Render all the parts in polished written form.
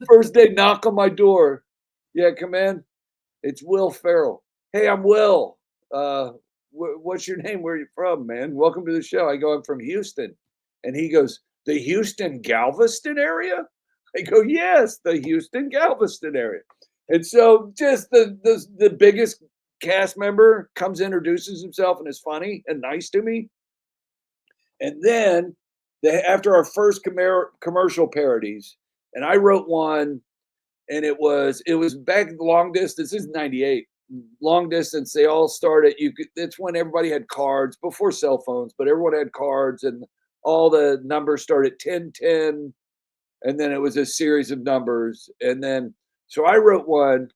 First day, knock on my door. Yeah, come in. It's Will Ferrell. Hey, I'm Will. What's your name? Where are you from, man? Welcome to the show. I go, I'm from Houston. And he goes, the Houston Galveston area? I go, yes, the Houston Galveston area. And so just the biggest cast member comes, introduces himself, and is funny and nice to me. And then after our first commercial parodies, and I wrote one, and it was back long distance. This is 98. Long distance, they all started. It's when everybody had cards before cell phones, but everyone had cards, and all the numbers started 1010, and then it was a series of numbers. And then so I wrote one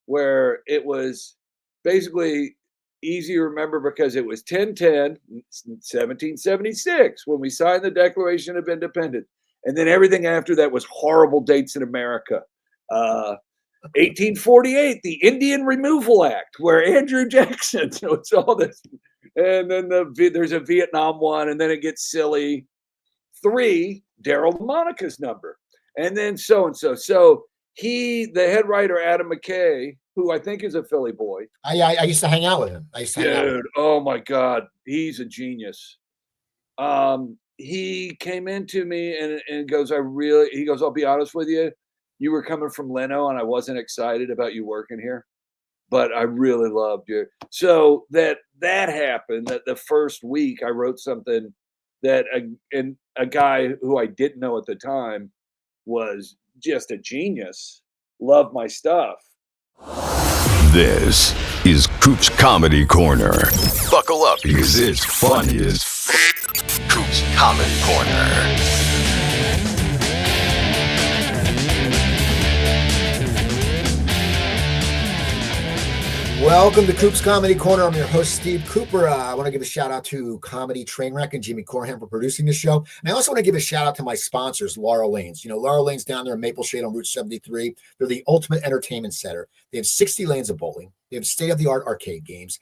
where it was basically easy to remember because it was 1010, 1776, when we signed the Declaration of Independence. And then everything after that was horrible dates in America. 1848, the Indian Removal Act, where Andrew Jackson, so it's all this. And then there's a Vietnam one, and then it gets silly. 3, Daryl Monica's number. And then so-and-so. So the head writer, Adam McKay, who I think is a Philly boy. I used to hang out with him. Dude, oh my God, he's a genius. He came into me and goes, he goes, I'll be honest with you. You were coming from Leno, and I wasn't excited about you working here, but I really loved you. So that happened. That the first week I wrote something that a guy who I didn't know at the time was just a genius. Loved my stuff. This is Coop's Comedy Corner. Buckle up because it's funny as Coop's Comedy Corner. Welcome to Coop's Comedy Corner. I'm your host, Steve Cooper. I want to give a shout out to Comedy Trainwreck and Jimmy Corham for producing the show. And I also want to give a shout out to my sponsors, LAUREL Lanes. You know, LAUREL Lanes down there in Maple Shade on Route 73. They're the ultimate entertainment center. They have 60 lanes of bowling. They have state-of-the-art arcade games.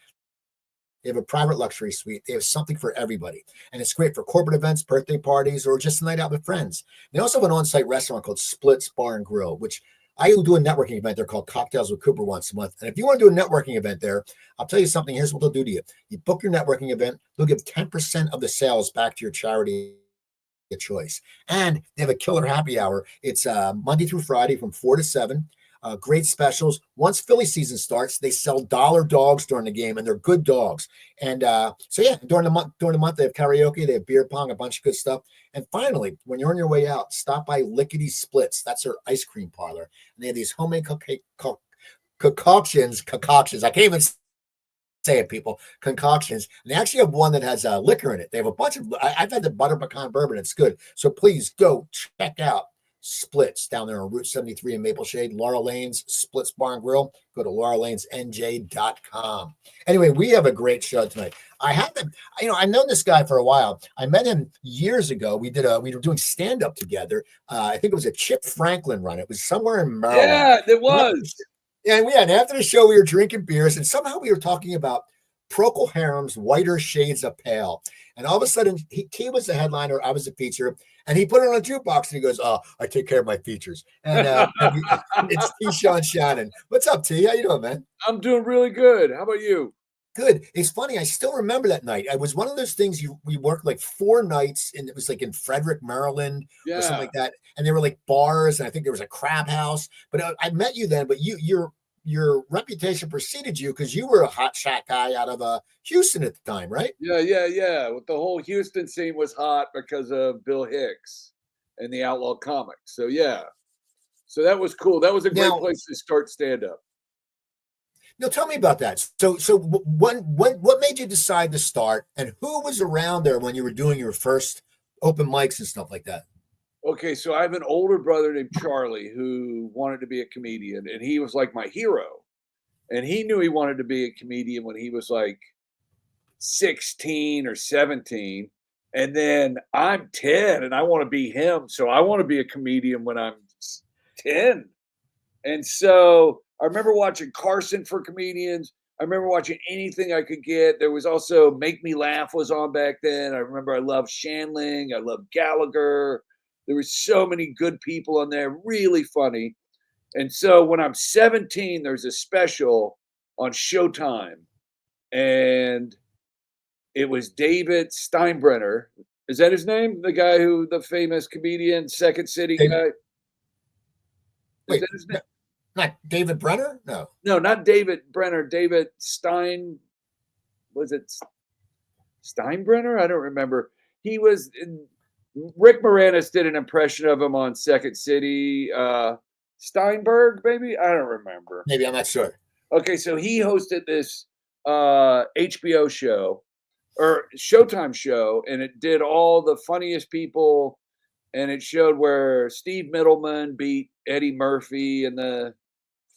They have a private luxury suite. They have something for everybody. And it's great for corporate events, birthday parties, or just a night out with friends. They also have an on-site restaurant called Splits Bar and Grill, which I do a networking event there called Cocktails with Cooper once a month. And if you want to do a networking event there, I'll tell you something. Here's what they'll do to you. You book your networking event. They'll give 10% of the sales back to your charity of choice. And they have a killer happy hour. It's Monday through Friday from 4 to 7. Great specials. Once Philly season starts, they sell dollar dogs during the game, and they're good dogs. And so yeah, during the month they have karaoke, they have beer pong, a bunch of good stuff. And finally, when you're on your way out, stop by Lickety Splits. That's their ice cream parlor, and they have these homemade concoctions. I can't even say it, people. Concoctions. And they actually have one that has liquor in it. They have a bunch of. I've had the butter pecan bourbon. It's good. So please go check out Splits down there on Route 73 in Maple Shade, Laurel Lanes, Splits Bar and Grill. Go to laurellainsnj.com. Anyway, we have a great show tonight. I've known this guy for a while. I met him years ago. We were doing stand-up together. I think it was a Chip Franklin run. It was somewhere in Maryland. Yeah, it was. And after the show, we were drinking beers, and somehow we were talking about Procol Harum's Whiter Shades of Pale. And all of a sudden, he was the headliner, I was the feature, and he put it on a jukebox, and he goes, "Oh, I take care of my features." And it's Sean Shannon. What's up, T? How you doing, man? I'm doing really good. How about you? Good. It's funny. I still remember that night. It was one of those things we worked like 4 nights, and it was like in Frederick, Maryland, or something like that. And there were like bars, and I think there was a crab house. But I met you then. But your reputation preceded you because you were a hot shot guy out of Houston at the time, right? Yeah. With the whole Houston scene was hot because of Bill Hicks and the Outlaw Comics. So yeah, so that was cool. That was a great place to start stand up. Now tell me about that. So what made you decide to start, and who was around there when you were doing your first open mics and stuff like that? Okay, so I have an older brother named Charlie who wanted to be a comedian, and he was like my hero. And he knew he wanted to be a comedian when he was like 16 or 17. And then I'm 10 and I want to be him. So I want to be a comedian when I'm 10. And so I remember watching Carson for comedians. I remember watching anything I could get. There was also Make Me Laugh was on back then. I remember I loved Shanling. I loved Gallagher. There were so many good people on there, really funny. And so when I'm 17, there's a special on Showtime, and it was David Steinbrenner. Is that his name? The guy who, the famous comedian, Second City guy? Is Wait, that his name? not David Brenner? No. No, not David Brenner. David Stein. Was it Steinbrenner? I don't remember. He was. Rick Moranis did an impression of him on Second City. Steinberg, maybe? I don't remember. Maybe, I'm not sure. Okay, so he hosted this HBO show or Showtime show, and it did all the funniest people, and it showed where Steve Middleman beat Eddie Murphy and the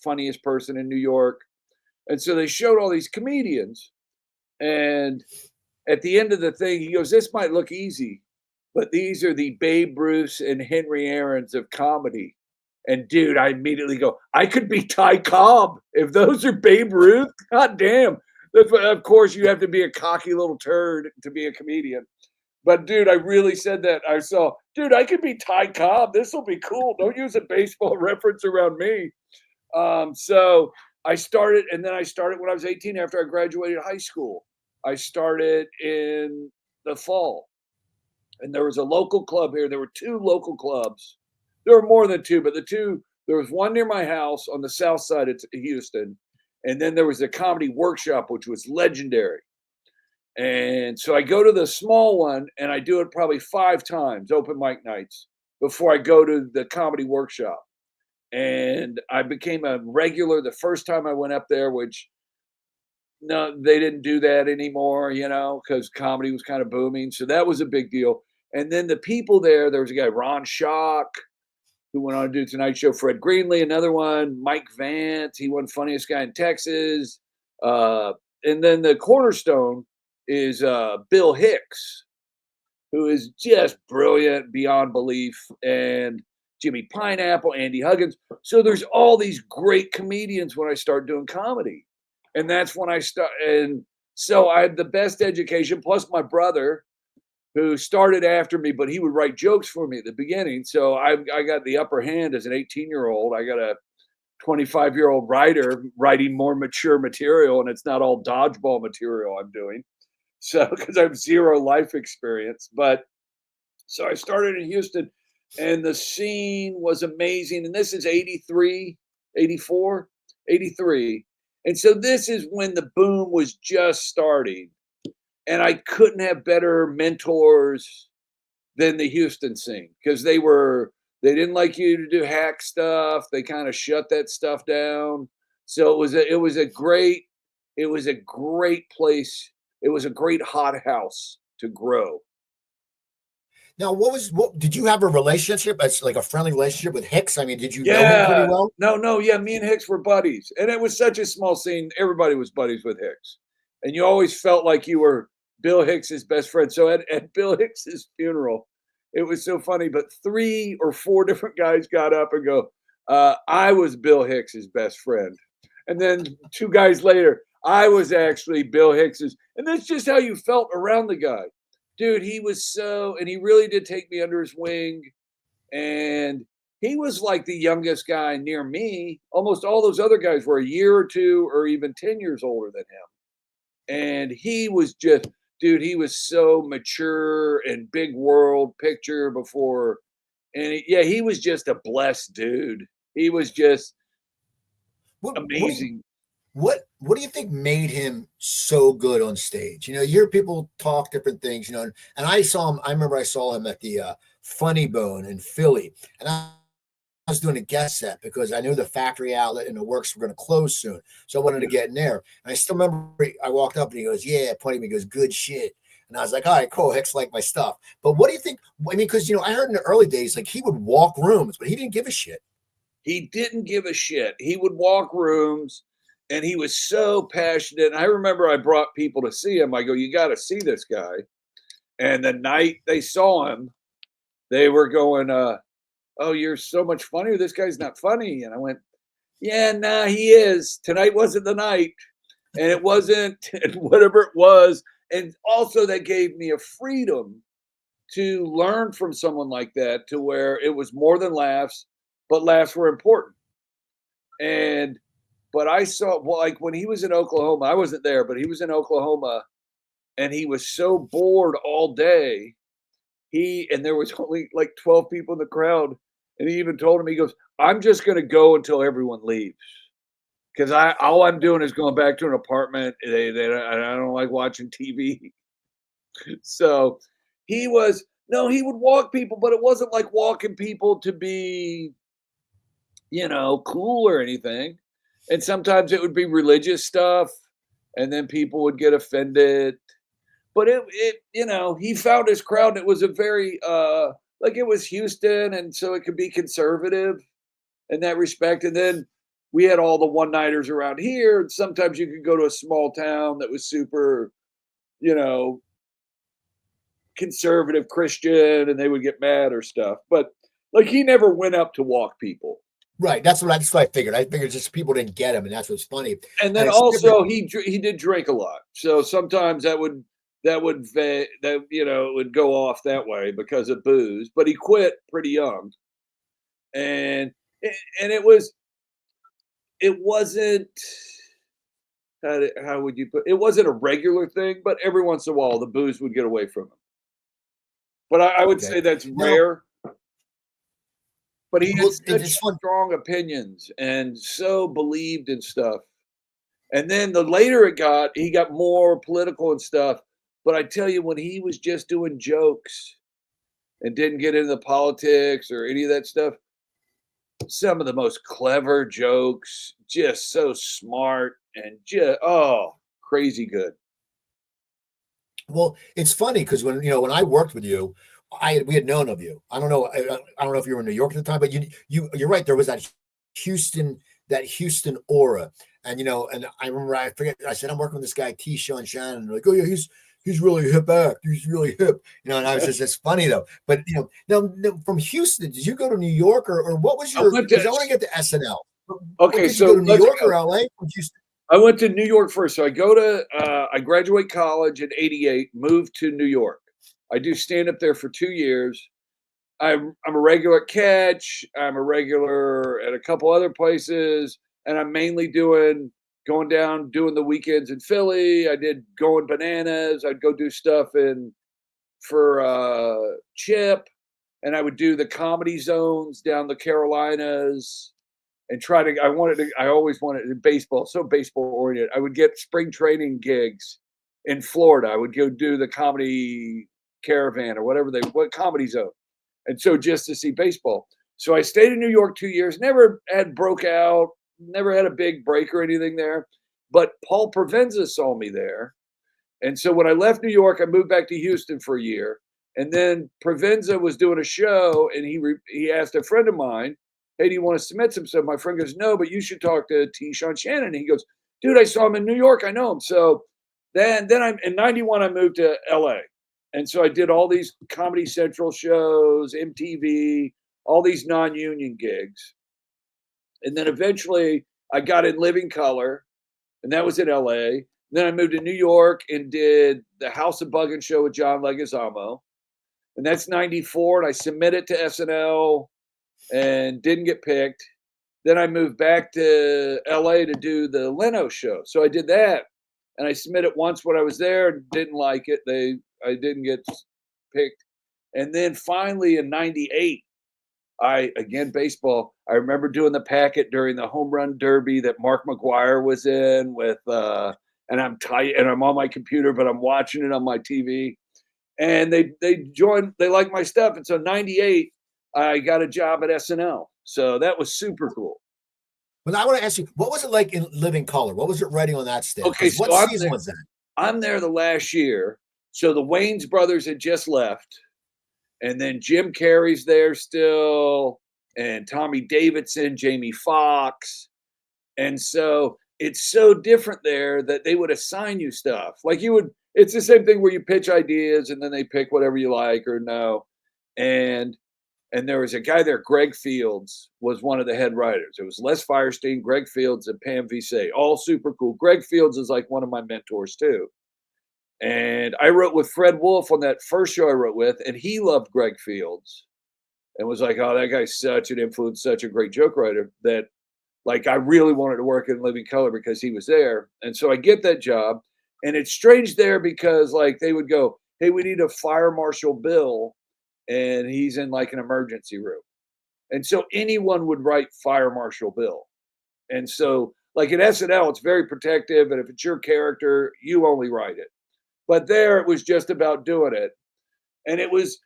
funniest person in New York. And so they showed all these comedians, and at the end of the thing, he goes, "This might look easy, but these are the Babe Ruths and Henry Aarons of comedy." And dude, I immediately go, I could be Ty Cobb if those are Babe Ruth. God damn. Of course, you have to be a cocky little turd to be a comedian. But dude, I really said that. I saw, dude, I could be Ty Cobb. This will be cool. Don't use a baseball reference around me. So I started, and then I started when I was 18 after I graduated high school. I started in the fall. And there was a local club here. There were 2 local clubs. There were more than 2, but there was one near my house on the south side of Houston. And then there was a comedy workshop, which was legendary. And so I go to the small one, and I do it probably 5 times, open mic nights, before I go to the comedy workshop. And I became a regular the first time I went up there, which no, they didn't do that anymore, because comedy was kind of booming. So that was a big deal. And then the people there was a guy, Ron Schock, who went on to do Tonight Show, Fred Greenlee, another one, Mike Vance, he won Funniest Guy in Texas. And then the cornerstone is Bill Hicks, who is just brilliant beyond belief, and Jimmy Pineapple, Andy Huggins. So there's all these great comedians when I start doing comedy. And that's when I start. And so I had the best education, plus my brother, who started after me, but he would write jokes for me at the beginning. So I got the upper hand as an 18-year-old. I got a 25-year-old writer writing more mature material, and it's not all dodgeball material I'm doing. So, because I have 0 life experience. But so I started in Houston, and the scene was amazing. And this is 83, 84, 83. And so this is when the boom was just starting. And I couldn't have better mentors than the Houston scene, because they didn't like you to do hack stuff. They kind of shut that stuff down. So it was a great place. It was a great hothouse to grow. Now, what did you have a relationship? It's like a friendly relationship with Hicks. I mean, did you know him pretty well? No, yeah. Me and Hicks were buddies, and it was such a small scene. Everybody was buddies with Hicks, and you always felt like you were Bill Hicks's best friend. So at Bill Hicks's funeral, it was so funny. But 3 or 4 different guys got up and go, "I was Bill Hicks's best friend," and then 2 guys later, I was actually Bill Hicks's, and that's just how you felt around the guy. Dude, he was and he really did take me under his wing. And he was like the youngest guy near me. Almost all those other guys were a year or 2 or even 10 years older than him. And he was just, dude, he was so mature and big world picture before. And he was just a blessed dude. He was just amazing. What do you think made him so good on stage? You hear people talk different things, and I saw him. I remember I saw him at the Funny Bone in Philly, and I was doing a guest set because I knew the factory outlet and the works were going to close soon, so I wanted to get in there. And I still remember I walked up and he goes, "Yeah," pointing at me, he goes, "Good shit." And I was like, "All right, cool. Hicks like my stuff." But what do you think? I mean, because I heard in the early days, like he would walk rooms, but he didn't give a shit. He didn't give a shit. He would walk rooms. And he was so passionate. And I remember I brought people to see him. I go, "You got to see this guy." And the night they saw him, they were going, "Oh, you're so much funnier. This guy's not funny." And I went, "Yeah, nah, he is. Tonight wasn't the night." And it wasn't, and whatever it was. And also that gave me a freedom to learn from someone like that to where it was more than laughs, but laughs were important. And but I saw well, like when he was in Oklahoma, I wasn't there, but he was in Oklahoma and he was so bored all day. And there was only like 12 people in the crowd. And he even told him, he goes, I'm just gonna go until everyone leaves. Because all I'm doing is going back to an apartment. I don't like watching TV. So he was no, he would walk people, but it wasn't like walking people to be, cool or anything. And sometimes it would be religious stuff, and then people would get offended. But he found his crowd. And it was a very like it was Houston, and so it could be conservative in that respect. And then we had all the one-nighters around here. And sometimes you could go to a small town that was super, conservative Christian, and they would get mad or stuff. But like he never went up to walk people. Right. That's what I figured. I figured just people didn't get him, and that's what's funny. And then also he did drink a lot, so sometimes that would it would go off that way because of booze. But he quit pretty young, and it wasn't how would you put it? Wasn't a regular thing, but every once in a while the booze would get away from him. But I would say that's rare. But he had such strong opinions and so believed in stuff. And then the later he got more political and stuff. But I tell you, when he was just doing jokes and didn't get into the politics or any of that stuff, some of the most clever jokes, just so smart and just crazy good. Well, it's funny because when I worked with you, we had known of you. I don't know if you were in New York at the time, but you're right. There was that Houston aura, and and I remember I said I'm working with this guy Sean Shannon. And they're like, oh yeah, he's really hip act. He's really hip, and I was just it's funny though. But now from Houston, did you go to New York or what was your? Because I want to get to SNL. Okay, so you go to New York or LA from Houston? I went to New York first. So I graduate college in '88, moved to New York. I do stand up there for 2 years. I'm a regular at Catch. I'm a regular at a couple other places, and I'm mainly going down, doing the weekends in Philly. I did Going Bananas. I'd go do stuff for Chip, and I would do the comedy zones down the Carolinas. And I always wanted baseball, so baseball oriented. I would get spring training gigs in Florida. I would go do the comedy caravan or what comedy zone. And so just to see baseball. So I stayed in New York 2 years, never had broke out, never had a big break or anything there. But Paul Provenza saw me there. And so when I left New York, I moved back to Houston for a year. And then Provenza was doing a show, and he asked a friend of mine, hey, do you want to submit some stuff? My friend goes, no, but you should talk to Sean Shannon. And he goes, dude, I saw him in New York. I know him. So then in 91, I moved to LA. And so I did all these Comedy Central shows, MTV, all these non-union gigs. And then eventually I got in Living Color, and that was in LA. And then I moved to New York and did the House of Buggin' show with John Leguizamo. And that's 94. And I submitted to SNL and didn't get picked. Then I moved back to LA to do the Leno show. So I did that. And I submitted once when I was there and didn't like it. I didn't get picked. And then finally in 98, baseball, I remember doing the packet during the home run derby that Mark McGuire was in with, and I'm tight and I'm on my computer, but I'm watching it on my TV. And they joined, they liked my stuff. And so 98, I got a job at SNL. So that was super cool. Well, I want to ask you, what was it like in Living Color? What was it writing on that stage? Okay, so what season was that? I'm there the last year. So the Wayans brothers had just left. And then Jim Carrey's there still. And Tommy Davidson, Jamie Foxx. And so it's so different there that they would assign you stuff. Like it's the same thing where you pitch ideas and then they pick whatever you like or no. And there was a guy there, Greg Fields, was one of the head writers. It was Les Firestein, Greg Fields, and Pam Visay, all super cool. Greg Fields is like one of my mentors too. And I wrote with Fred Wolf on that first show I wrote with, and he loved Greg Fields and was like, "Oh, that guy's such an influence, such a great joke writer that like I really wanted to work in Living Color because he was there." And so I get that job, and it's strange there because like they would go, "Hey, we need a fire marshal Bill," and he's in like an emergency room. And so anyone would write Fire Marshal Bill. And so like at SNL, it's very protective, and if it's your character, you only write it. But there it was just about doing it. And it was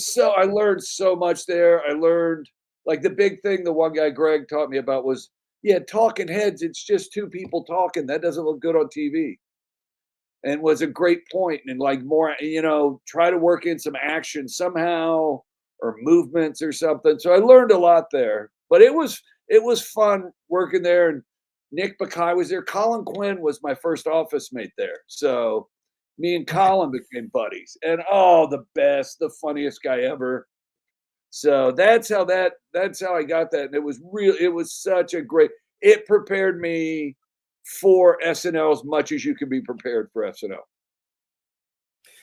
so I learned so much there. I learned like the big thing the one guy Greg taught me about was yeah, talking heads, it's just two people talking. That doesn't look good on TV. And was a great point. And like more, try to work in some action somehow or movements or something. So I learned a lot there. But it was fun working there. And Nick Bakay was there. Colin Quinn was my first office mate there. So me and Colin became buddies. And oh, the best, the funniest guy ever. So that's how I got that. And it was such a great, it prepared me for SNL as much as you can be prepared for SNL.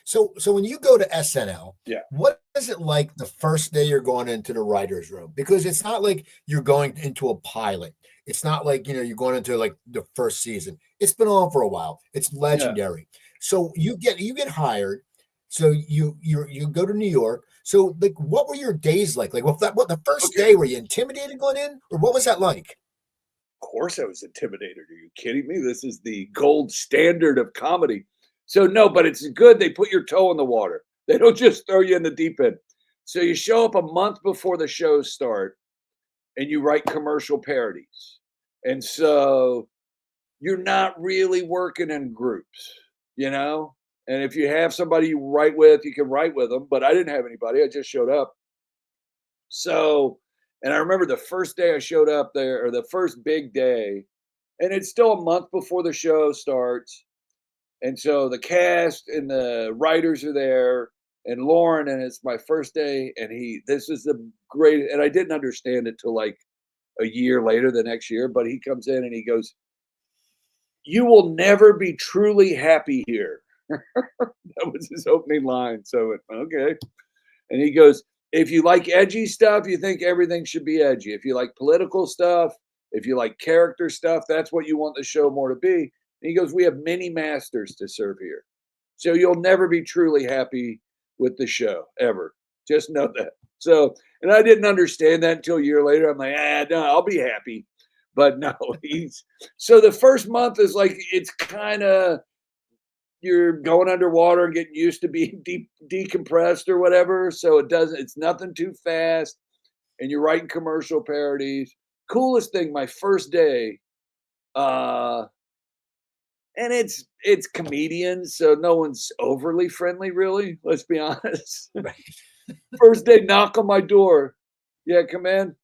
So when you go to SNL, Yeah. what is it like the first day you're going into the writer's room? Because it's not like you're going into a pilot. It's not like, you're going into like the first season. It's been on for a while. It's legendary. Yeah. So you get hired. So you go to New York. So like, what were your days like? Like what the first day, were you intimidated going in, or what was that like? Of course I was intimidated. Are you kidding me? This is the gold standard of comedy. So no, but it's good they put your toe in the water. They don't just throw you in the deep end. So you show up a month before the shows start and you write commercial parodies. And so you're not really working in groups, And if you have somebody you write with, you can write with them. But I didn't have anybody. I just showed up. So, and I remember the first day I showed up there, or the first big day, and it's still a month before the show starts. And so the cast and the writers are there, and Lauren, and it's my first day, and this is the great, and I didn't understand it till like a year later, the next year, but he comes in and he goes, "You will never be truly happy here." That was his opening line. So, okay. And he goes, "If you like edgy stuff, you think everything should be edgy. If you like political stuff, if you like character stuff, that's what you want the show more to be." And he goes, "We have many masters to serve here. So you'll never be truly happy with the show, ever. Just know that." So, and I didn't understand that until a year later. I'm like, no, I'll be happy. But no, so the first month is like, it's kind of, you're going underwater and getting used to being decompressed or whatever. So it's nothing too fast. And you're writing commercial parodies. Coolest thing, my first day, and it's comedians, so no one's overly friendly, really. Let's be honest. Right. First day, knock on my door. "Yeah, come in.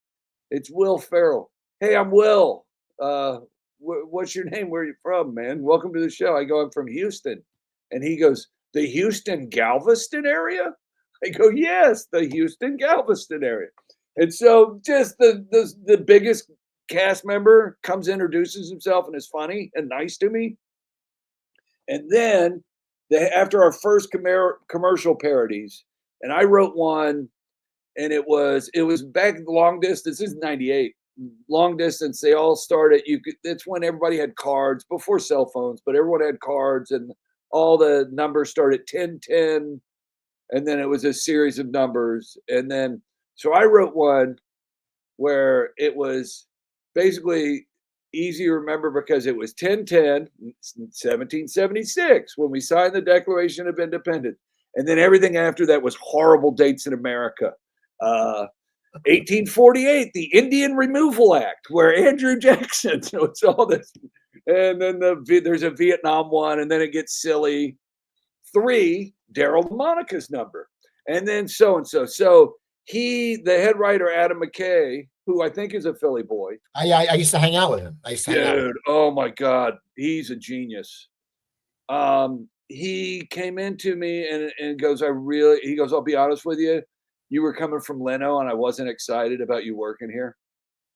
It's Will Ferrell." "Hey, I'm Will. What's your name? Where are you from, man? Welcome to the show." I go, "I'm from Houston." And he goes, "The Houston Galveston area?" I go, "Yes, the Houston Galveston area." And so just the biggest cast member comes, introduces himself, and is funny and nice to me. And then after our first commercial parodies, and I wrote one, and it was back long distance. This is 98. Long distance, they all started. It's when everybody had cards before cell phones, but everyone had cards, and all the numbers started 1010, and then it was a series of numbers. And then so I wrote one where it was basically easy to remember because it was 1010, 1776, when we signed the Declaration of Independence. And then everything after that was horrible dates in America. 1848, the Indian Removal Act, where Andrew Jackson, so it's all this. And then there's a Vietnam one, and then it gets silly. 3, Daryl Monica's number. And then so-and-so. So the head writer, Adam McKay, who I think is a Philly boy. I used to hang out with him. Dude, oh my God, he's a genius. He came into me and goes, he goes, "I'll be honest with you. You were coming from Leno, and I wasn't excited about you working here,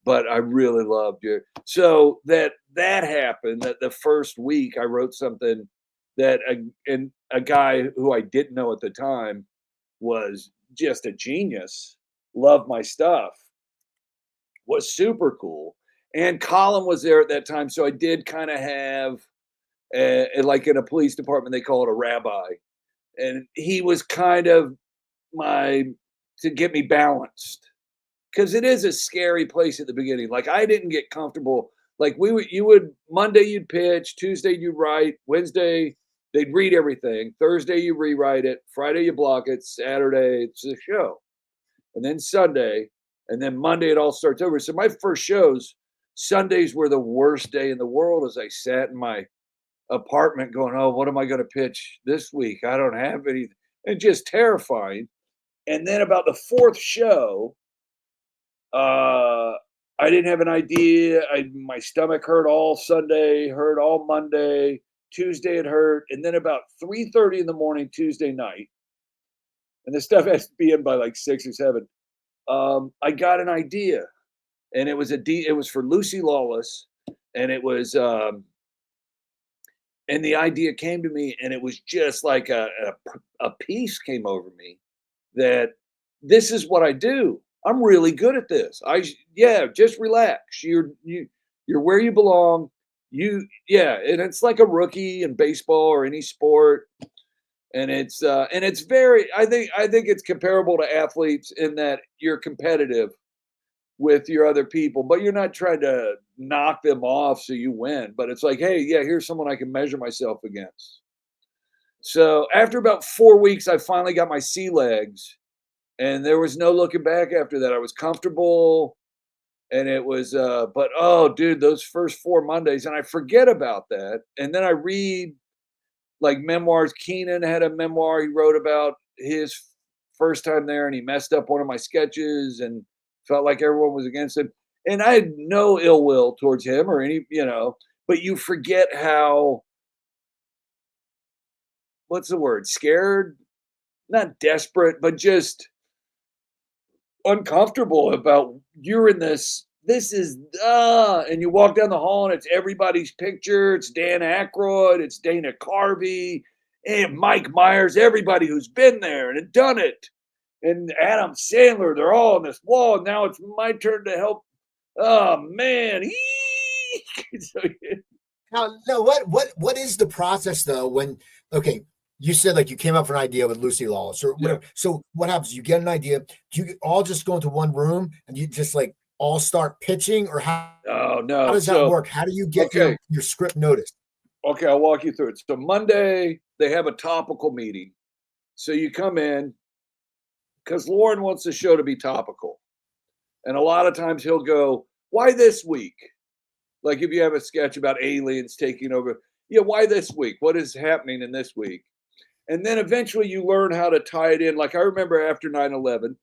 but I really loved you." So that happened. That the first week I wrote something that a guy who I didn't know at the time was just a genius, loved my stuff, was super cool. And Colin was there at that time, so I did kind of have, like in a police department, they call it a rabbi, and he was kind of to get me balanced, because it is a scary place at the beginning. Like I didn't get comfortable. Like Monday you'd pitch, Tuesday you'd write, Wednesday they'd read everything, Thursday you rewrite it, Friday you block it, Saturday it's a show, and then Sunday, and then Monday it all starts over. So my first shows, Sundays were the worst day in the world, as I sat in my apartment going, oh, what am I going to pitch this week? I don't have anything. And just terrifying. And then about the fourth show, I didn't have an idea. My stomach hurt all Sunday, hurt all Monday. Tuesday it hurt. And then about 3:30 in the morning, Tuesday night, and this stuff has to be in by like 6 or 7, I got an idea. And it was for Lucy Lawless. And it was, and the idea came to me, and it was just like a peace came over me that this is what I do. I'm really good at this. Just relax. You're where you belong. And it's like a rookie in baseball or any sport. And it's very, I think it's comparable to athletes in that you're competitive with your other people, but you're not trying to knock them off so you win. But it's like, hey, yeah, here's someone I can measure myself against. So after about 4 weeks, I finally got my sea legs, and there was no looking back after that. I was comfortable, and it was, but oh, dude, those first 4 Mondays, and I forget about that. And then I read like memoirs. Keenan had a memoir he wrote about his first time there, and he messed up one of my sketches and felt like everyone was against him. And I had no ill will towards him or any, but you forget how, what's the word? Scared, not desperate, but just uncomfortable about you're in this is, and you walk down the hall and it's everybody's picture. It's Dan Aykroyd, it's Dana Carvey, and Mike Myers, everybody who's been there and had done it. And Adam Sandler, they're all on this wall. And now it's my turn to help. Oh man. Now, what is the process though? When, okay, you said like you came up with an idea with Lucy Lawless or whatever. Yeah. So what happens? You get an idea. Do you all just go into one room and you just like all start pitching, or how? Oh no. How does that work? How do you get your script noticed? Okay, I'll walk you through it. So Monday they have a topical meeting. So you come in, because Lauren wants the show to be topical. And a lot of times he'll go, why this week? Like if you have a sketch about aliens taking over, why this week? What is happening in this week? And then eventually you learn how to tie it in. Like I remember after 9/11,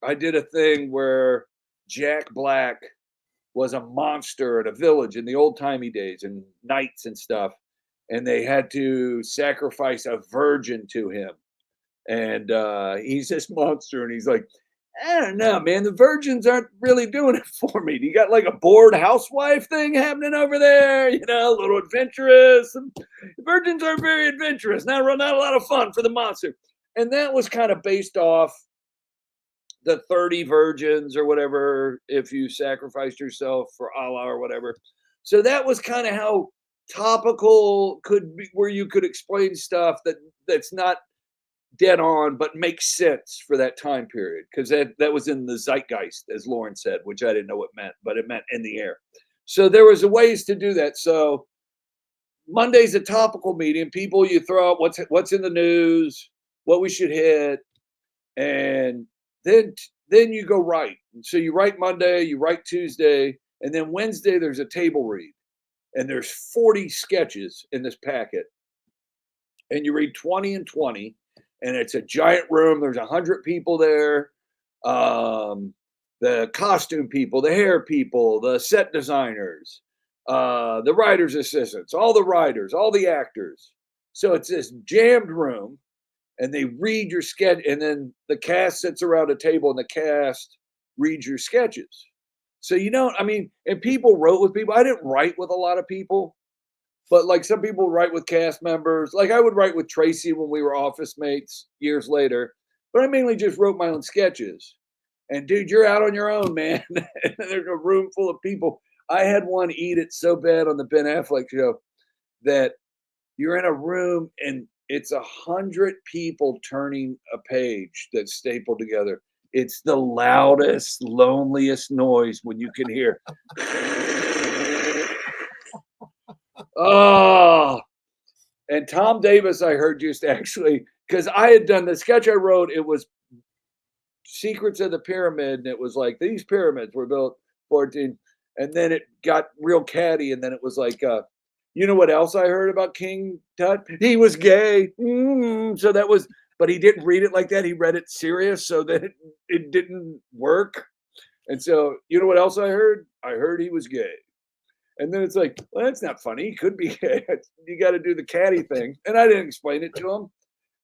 I did a thing where Jack Black was a monster at a village in the old-timey days and knights and stuff. And they had to sacrifice a virgin to him. And he's this monster, and he's like, I don't know, man. The virgins aren't really doing it for me. You got like a bored housewife thing happening over there, a little adventurous. And virgins aren't very adventurous. Not a lot of fun for the monster. And that was kind of based off the 30 virgins or whatever, if you sacrificed yourself for Allah or whatever. So that was kind of how topical could be, where you could explain stuff that's not dead on, but makes sense for that time period, because that was in the zeitgeist, as Lauren said, which I didn't know what meant, but it meant in the air. So there was ways to do that. So Monday's a topical meeting. People, you throw out what's in the news, what we should hit, and then you go write. So you write Monday, you write Tuesday, and then Wednesday there's a table read, and there's 40 sketches in this packet, and you read 20 and 20. And it's a giant room. There's 100 people there. The costume people, the hair people, the set designers, the writer's assistants, all the writers, all the actors. So it's this jammed room, and they read your sketch. And then the cast sits around a table, and the cast reads your sketches. So and people wrote with people. I didn't write with a lot of people. But like some people write with cast members, like I would write with Tracy when we were office mates years later, but I mainly just wrote my own sketches. And dude, you're out on your own, man. There's a room full of people. I had one eat it so bad on the Ben Affleck show that you're in a room and it's 100 people turning a page that's stapled together. It's the loudest, loneliest noise when you can hear. Oh, and Tom Davis, I heard just actually, because I had done the sketch I wrote, it was Secrets of the Pyramid, and it was like these pyramids were built 14, and then it got real catty, and then it was like, you know what else I heard about King Tut? He was gay. So that was, but he didn't read it like that. He read it serious, so that it didn't work. And so, you know what else I heard? I heard he was gay. And then it's like, well, that's not funny. He could be gay. You got to do the catty thing. And I didn't explain it to him.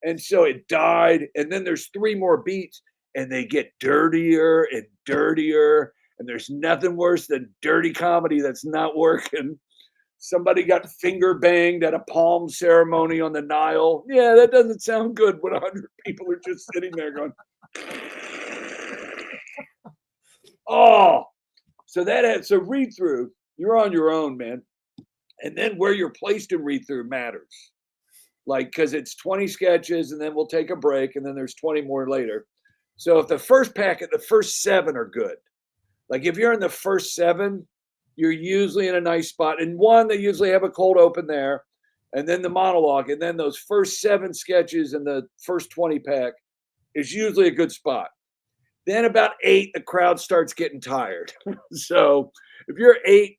And so it died. And then there's 3 more beats, and they get dirtier and dirtier. And there's nothing worse than dirty comedy that's not working. Somebody got finger banged at a palm ceremony on the Nile. Yeah, that doesn't sound good when 100 people are just sitting there going, oh. So so read through. You're on your own, man. And then where you're placed in read through matters. Like, because it's 20 sketches, and then we'll take a break, and then there's 20 more later. So if the first packet, the first 7 are good. Like if you're in the first 7, you're usually in a nice spot. And one, they usually have a cold open there, and then the monologue, and then those first 7 sketches in the first 20 pack is usually a good spot. Then about 8, the crowd starts getting tired. So if you're 8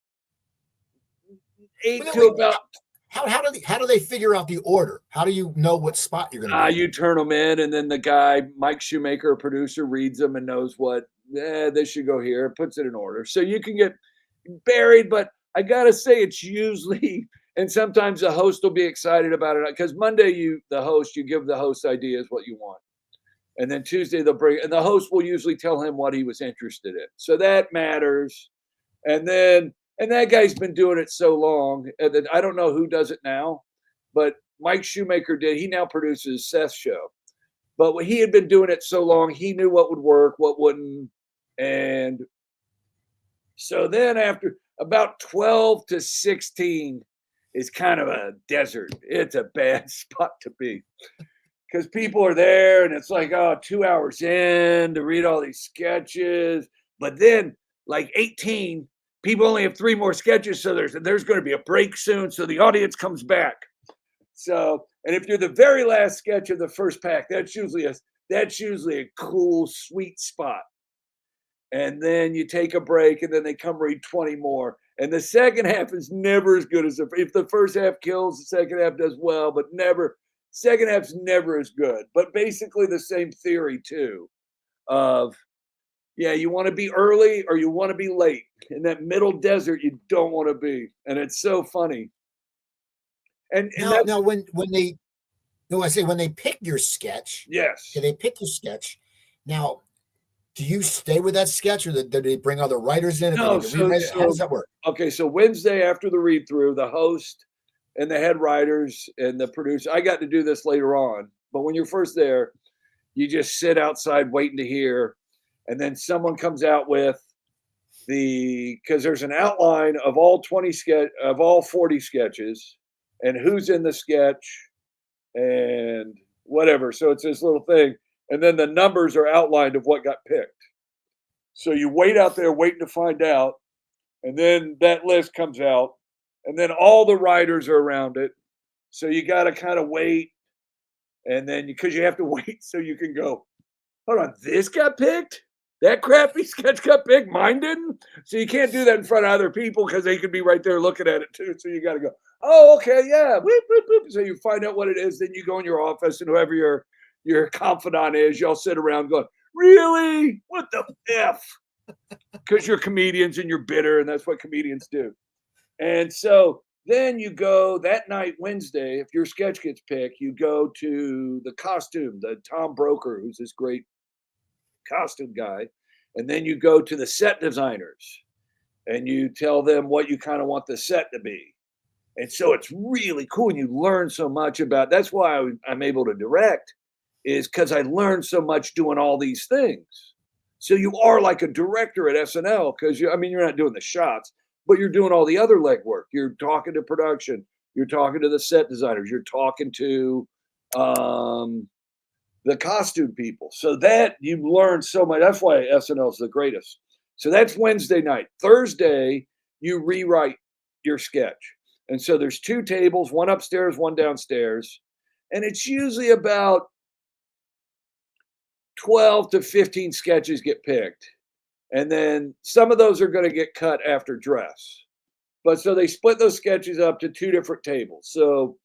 to about, how do they figure out the order? How do you know what spot you're going to be? You turn them in, and then the guy, Mike Shoemaker, a producer, reads them and knows what, they should go here, puts it in order. So you can get buried, but I got to say it's usually, and sometimes the host will be excited about it because Monday you give the host ideas what you want. And then Tuesday they'll bring, and the host will usually tell him what he was interested in. So that matters. And that guy's been doing it so long that I don't know who does it now, but Mike Shoemaker did. He now produces Seth's show. But when he had been doing it so long, he knew what would work, what wouldn't. And so then after about 12 to 16 is kind of a desert. It's a bad spot to be because people are there and it's like, 2 hours in to read all these sketches. But then like 18, people only have 3 more sketches. So there's going to be a break soon. So the audience comes back. So, and if you're the very last sketch of the first pack, that's usually a cool, sweet spot. And then you take a break, and then they come read 20 more. And the second half is never as good as if the first half kills, the second half does well, but second half's never as good. But basically the same theory too, of you want to be early or you want to be late. In that middle desert, you don't want to be, and it's so funny. And now when they pick your sketch, yes, they pick your sketch. Now, do you stay with that sketch, or do they bring other writers in? No, how does that work? Okay, so Wednesday after the read through, the host and the head writers and the producer. I got to do this later on, but when you're first there, you just sit outside waiting to hear, and then someone comes out with because there's an outline of all 40 sketches and who's in the sketch and whatever. So it's this little thing. And then the numbers are outlined of what got picked. So you wait out there waiting to find out. And then that list comes out. And then all the writers are around it. So you got to kind of wait. And then because you have to wait so you can go, hold on, this got picked? That crappy sketch got picked? Mine didn't? So you can't do that in front of other people because they could be right there looking at it too. So you got to go, oh, okay, yeah. Boop, boop, boop. So you find out what it is. Then you go in your office, and whoever your confidant is, y'all sit around going, really? What the F? Because you're comedians and you're bitter, and that's what comedians do. And so then you go that night, Wednesday, if your sketch gets picked, you go to the costume, the Tom Broker, who's this great costume guy. And then you go to the set designers and you tell them what you kind of want the set to be. And so it's really cool. And you learn so much about, that's why I'm able to direct, is because I learned so much doing all these things. So you are like a director at SNL because you're not doing the shots, but you're doing all the other legwork. You're talking to production, you're talking to the set designers, you're talking to the costume people. So that you learn so much. That's why SNL is the greatest. So that's Wednesday night. Thursday, you rewrite your sketch. And so there's 2 tables, one upstairs, one downstairs. And it's usually about 12 to 15 sketches get picked. And then some of those are going to get cut after dress. But so they split those sketches up to 2 different tables. So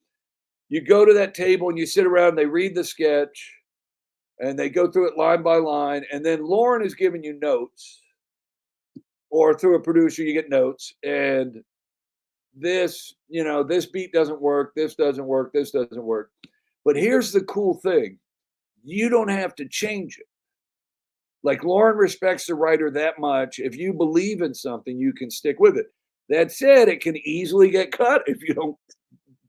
you go to that table and you sit around, they read the sketch and they go through it line by line. And then Lauren is giving you notes, or through a producer, you get notes. And this beat doesn't work. This doesn't work. This doesn't work. But here's the cool thing. You don't have to change it. Like, Lauren respects the writer that much. If you believe in something, you can stick with it. That said, it can easily get cut if you don't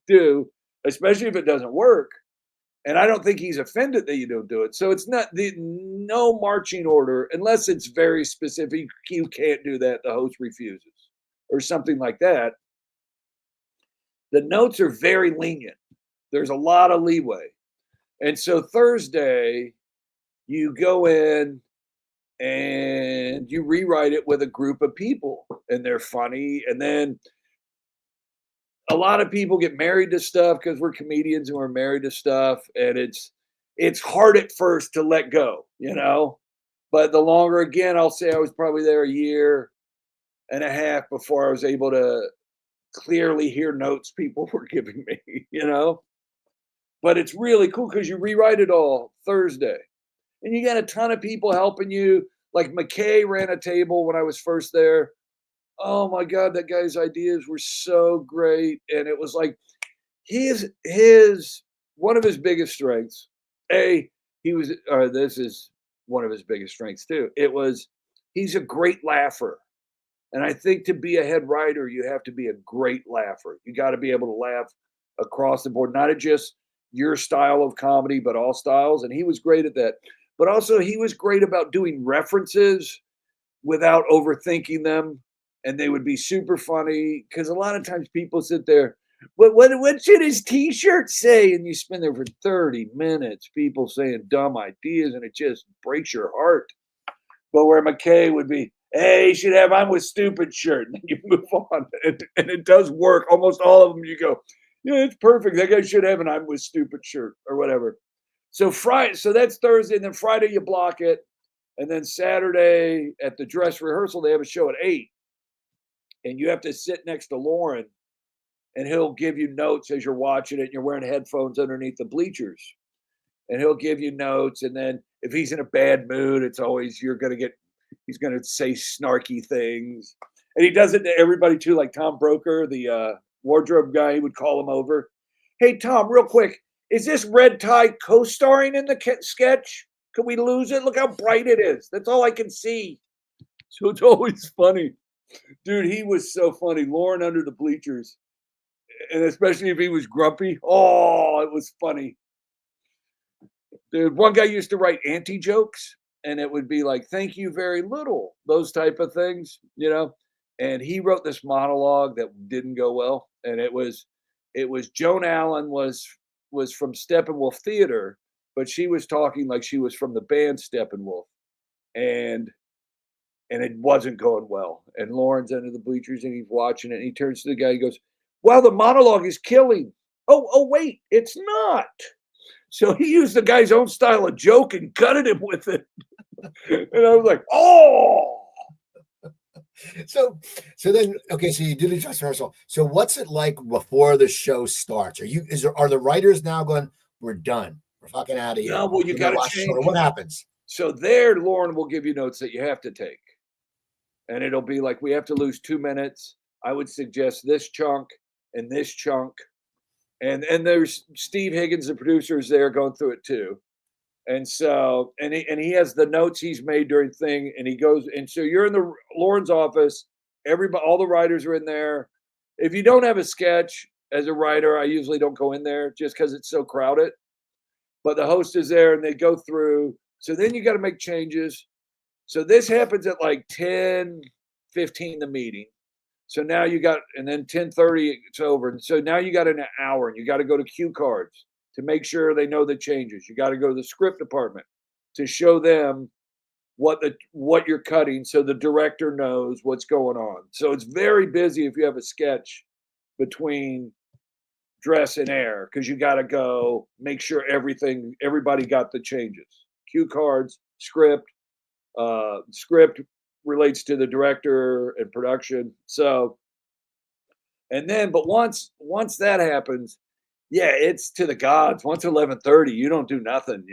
do, especially if it doesn't work. And I don't think he's offended that you don't do it. So it's no marching order unless it's very specific. You can't do that. The host refuses or something like that. The notes are very lenient. There's a lot of leeway. And so Thursday, you go in and you rewrite it with a group of people, and they're funny. And then a lot of people get married to stuff because we're comedians and we're married to stuff. And it's hard at first to let go, but the longer, again, I'll say I was probably there a year and a half before I was able to clearly hear notes people were giving me, but it's really cool because you rewrite it all Thursday. And you got a ton of people helping you. Like McKay ran a table when I was first there. Oh my God, that guy's ideas were so great. And it was like one of his biggest strengths. This is one of his biggest strengths too. He's a great laugher. And I think to be a head writer, you have to be a great laugher. You got to be able to laugh across the board, not at just your style of comedy, but all styles. And he was great at that. But also he was great about doing references without overthinking them. And they would be super funny because a lot of times people sit there, what should his t-shirt say? And you spend there for 30 minutes, people saying dumb ideas, and it just breaks your heart. But where McKay would be, hey, you should have "I'm with stupid" shirt. And then you move on. And it does work. Almost all of them, you go, yeah, it's perfect. That guy should have an "I'm with stupid" shirt or whatever. So that's Thursday. And then Friday, you block it. And then Saturday at the dress rehearsal, they have a show at 8. And you have to sit next to Lauren, and he'll give you notes as you're watching it. And you're wearing headphones underneath the bleachers. And he'll give you notes. And then if he's in a bad mood, it's always he's going to say snarky things. And he does it to everybody too, like Tom Broker, the wardrobe guy. He would call him over. Hey, Tom, real quick, is this red tie co-starring in the sketch? Can we lose it? Look how bright it is. That's all I can see. So it's always funny. Dude, he was so funny. Lauren under the bleachers. And especially if he was grumpy. Oh, it was funny. Dude, one guy used to write anti-jokes. And it would be like, thank you very little. Those type of things, And he wrote this monologue that didn't go well. And it was Joan Allen was from Steppenwolf Theater, but she was talking like she was from the band Steppenwolf. And it wasn't going well. And Lauren's under the bleachers and he's watching it. And he turns to the guy, he goes, wow, the monologue is killing. Oh, wait, it's not. So he used the guy's own style of joke and gutted him with it. And I was like, oh. So then, okay, so you did the dress rehearsal. So what's it like before the show starts? Are the writers now going, we're done, we're fucking out of here? No, well, you got to change. What happens? So there, Lauren will give you notes that you have to take. And it'll be like, we have to lose 2 minutes. I would suggest this chunk and this chunk. And there's Steve Higgins, the producer, is there going through it too. And so, and he has the notes he's made during thing, and he goes, and so you're in Lauren's office, all the writers are in there. If you don't have a sketch, as a writer, I usually don't go in there just because it's so crowded. But the host is there and they go through. So then you got to make changes. So this happens at like 10:15, the meeting. So now you got, and then 10:30 it's over. And so now you got an hour and you got to go to cue cards to make sure they know the changes. You got to go to the script department to show them what you're cutting so the director knows what's going on. So it's very busy if you have a sketch between dress and air, because you got to go make sure everybody got the changes. Cue cards, script relates to the director and production. So, and then, but once that happens, yeah, it's to the gods. Once 11:30, you don't do nothing,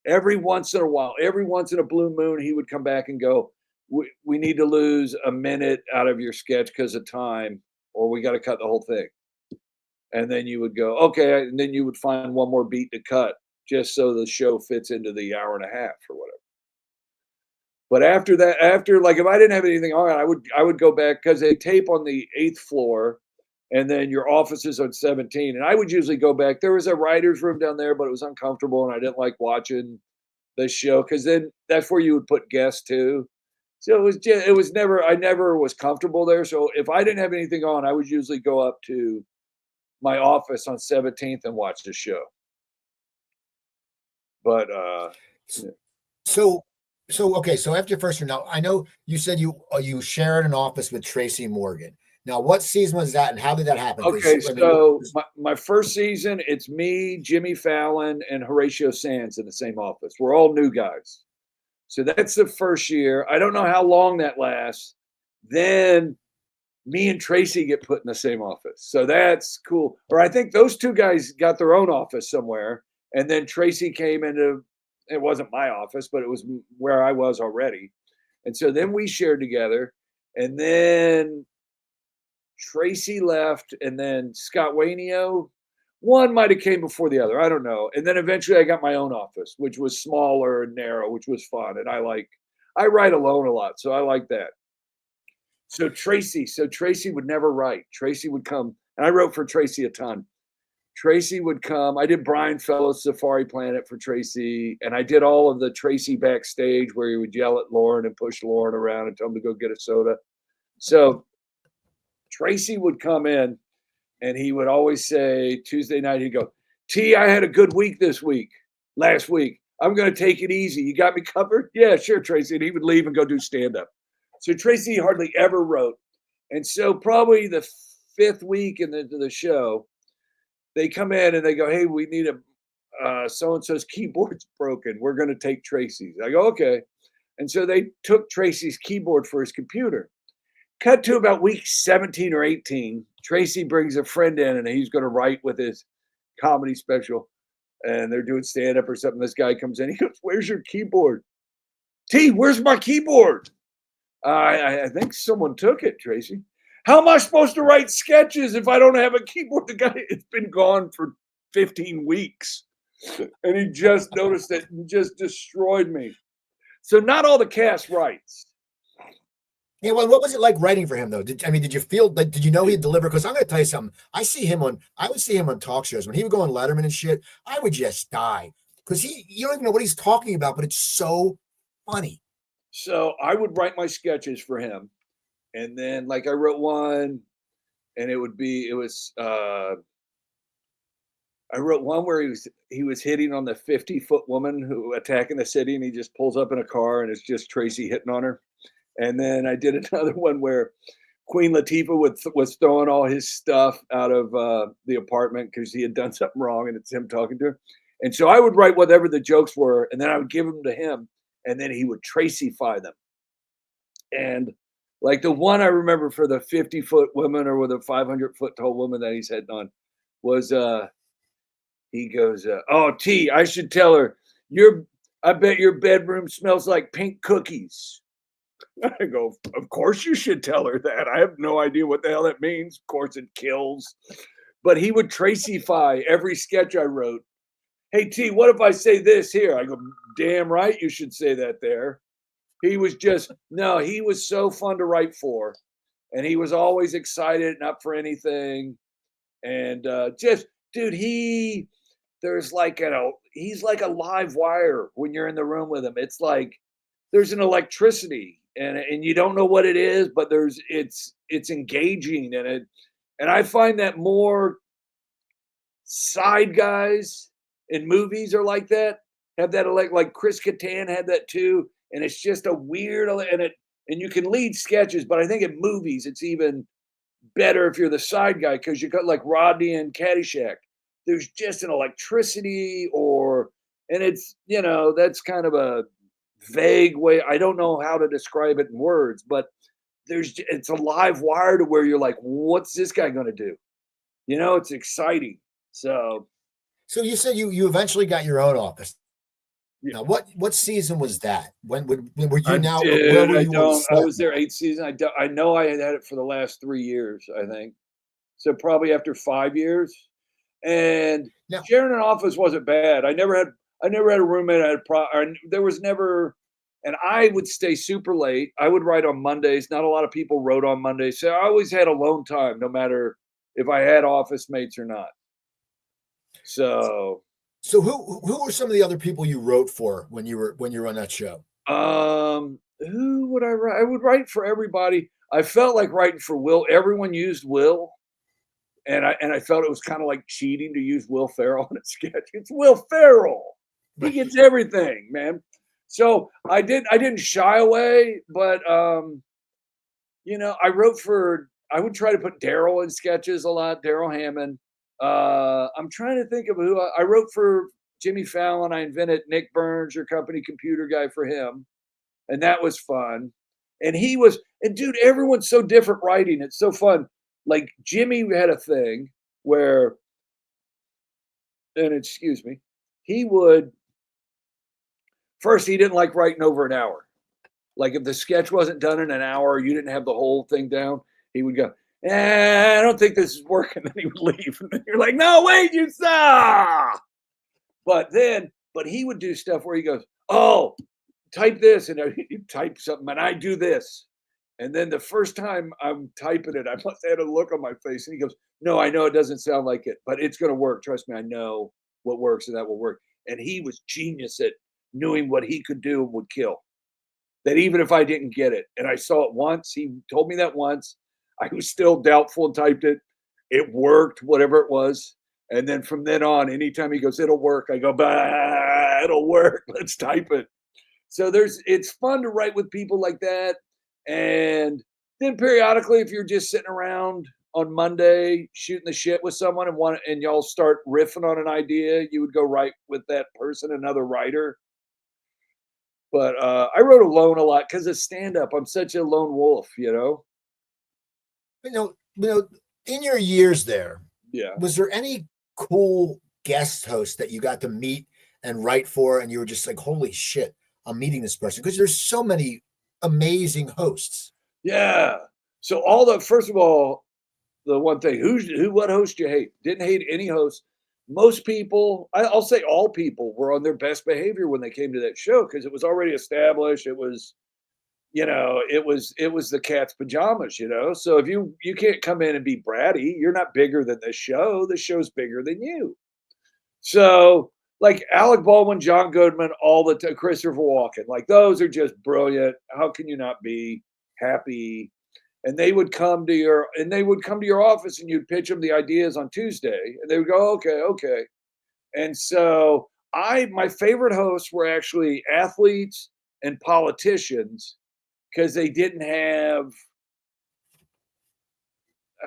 Every once in a while, every once in a blue moon, he would come back and go, we need to lose a minute out of your sketch because of time, or we got to cut the whole thing. And then you would go, okay. And then you would find one more beat to cut just so the show fits into the hour and a half or whatever. But after that, like if I didn't have anything on, I would go back because they tape on the 8th floor and then your office is on 17. And I would usually go back. There was a writer's room down there, but it was uncomfortable and I didn't like watching the show because then that's where you would put guests too. So I never was comfortable there. So if I didn't have anything on, I would usually go up to my office on 17th and watch the show. But So okay. So after your first year, now I know you said you shared an office with Tracy Morgan. Now, what season was that, and how did that happen? Okay, so my first season, it's me, Jimmy Fallon, and Horatio Sands in the same office. We're all new guys. So that's the first year. I don't know how long that lasts. Then me and Tracy get put in the same office. So that's cool. Or I think those two guys got their own office somewhere. And then Tracy came into, it wasn't my office, but it was where I was already. And so then we shared together. And then Tracy left, and then Scott Wainio, one might have came before the other. I don't know. And then eventually I got my own office, which was smaller and narrow, which was fun. And I write alone a lot. So I like that. So Tracy would never write. Tracy would come, and I wrote for Tracy a ton. Tracy would come. I did Brian Fellows' Safari Planet for Tracy, and I did all of the Tracy backstage where he would yell at Lauren and push Lauren around and tell him to go get a soda. So Tracy would come in, and he would always say, Tuesday night, he'd go, T, I had a good week last week. I'm going to take it easy. You got me covered? Yeah, sure, Tracy. And he would leave and go do stand-up. So Tracy hardly ever wrote. And so probably the 5th week into the show, they come in and they go, hey, we need so-and-so's keyboard's broken. We're going to take Tracy's. I go, okay. And so they took Tracy's keyboard for his computer. Cut to about week 17 or 18. Tracy brings a friend in and he's going to write with his comedy special. And they're doing stand-up or something. This guy comes in. He goes, where's your keyboard? T, where's my keyboard? I think someone took it, Tracy. How am I supposed to write sketches if I don't have a keyboard? The guy, it's been gone for 15 weeks. And he just noticed it and just destroyed me. So not all the cast writes. Yeah, well, what was it like writing for him though? Did you feel like, did you know he'd deliver? Because I'm going to tell you something. I would see him on talk shows when he would go on Letterman and shit. I would just die because you don't even know what he's talking about, but it's so funny. So I would write my sketches for him, and then like I wrote one, and I wrote one where he was hitting on the 50-foot woman who attacking the city, and he just pulls up in a car, and it's just Tracy hitting on her. And then I did another one where Queen Latifah was throwing all his stuff out of the apartment because he had done something wrong, and it's him talking to her. And so I would write whatever the jokes were, and then I would give them to him, and then he would Tracyfy them. And like the one I remember for the 50-foot woman or with a 500-foot tall woman that he's hitting on was he goes, oh, T, I should tell her, I bet your bedroom smells like pink cookies. I go, of course you should tell her that. I have no idea what the hell that means. Of course it kills. But he would Tracyfy every sketch I wrote. Hey, T, what if I say this here? I go, damn right you should say that there. He was so fun to write for. And he was always excited and up for anything. And just, dude, there's like he's like a live wire when you're in the room with him. It's like there's an electricity, and you don't know what it is, but it's engaging, and I find that more side guys in movies are like that. Have that like Chris Kattan had that too, and it's just a weird and you can lead sketches, but I think in movies it's even better if you're the side guy because you got like Rodney and Caddyshack. There's just an electricity, and it's that's kind of a vague way. I don't know how to describe it in words, but it's a live wire to where you're like, what's this guy going to do? It's exciting. So you said you eventually got your own office. Yeah. Now, what season was that? When were you now? Dude, where were you? I was there 8 seasons. I know I had it for the last 3 years, I think. So probably after 5 years. And Now, sharing an office wasn't bad. I never had a roommate. There was never, and I would stay super late. I would write on Mondays. Not a lot of people wrote on Mondays. So I always had alone time, no matter if I had office mates or not. So who were some of the other people you wrote for when you were on that show? Who would I write? I would write for everybody. I felt like writing for Will. Everyone used Will, and I felt it was kind of like cheating to use Will Ferrell in a sketch. It's Will Ferrell. He gets everything, man. So I didn't shy away, but I would try to put Daryl in sketches a lot. Daryl Hammond. I'm trying to think of who I wrote for. Jimmy Fallon. I invented Nick Burns, your company computer guy, for him, and that was fun. And dude, everyone's so different writing. It's so fun. Like Jimmy had a thing where, and excuse me, he didn't like writing over an hour. Like if the sketch wasn't done in an hour, you didn't have the whole thing down, he would go, I don't think this is working. Then he would leave. And then you're like, no, wait, you saw. But he would do stuff where he goes, oh, type this. And you type something and I do this. And then the first time I'm typing it, I must have had a look on my face. And he goes, no, I know it doesn't sound like it, but it's going to work. Trust me, I know what works and that will work. And he was genius at knowing what he could do and would kill. That even if I didn't get it, and I saw it once, he told me that once, I was still doubtful and typed it. It worked, whatever it was. And then from then on, anytime he goes, it'll work, I go, bah, it'll work. Let's type it. So it's fun to write with people like that. And then periodically, if you're just sitting around on Monday shooting the shit with someone and y'all start riffing on an idea, you would go write with that person, another writer. But I wrote alone a lot because of stand-up. I'm such a lone wolf, in your years there, was there any cool guest host that you got to meet and write for, and you were just like, holy shit, I'm meeting this person? Because there's so many amazing hosts. Yeah. So first of all, the one thing, what host you hate? Didn't hate any host. Most people, I'll say all people, were on their best behavior when they came to that show because it was already established. It was, it was the cat's pajamas, So if you can't come in and be bratty, you're not bigger than the show. The show's bigger than you. So like Alec Baldwin, John Goodman, all the time, Christopher Walken, like those are just brilliant. How can you not be happy? And they would come to your office and you'd pitch them the ideas on Tuesday and they would go, okay. And so my favorite hosts were actually athletes and politicians because they didn't have,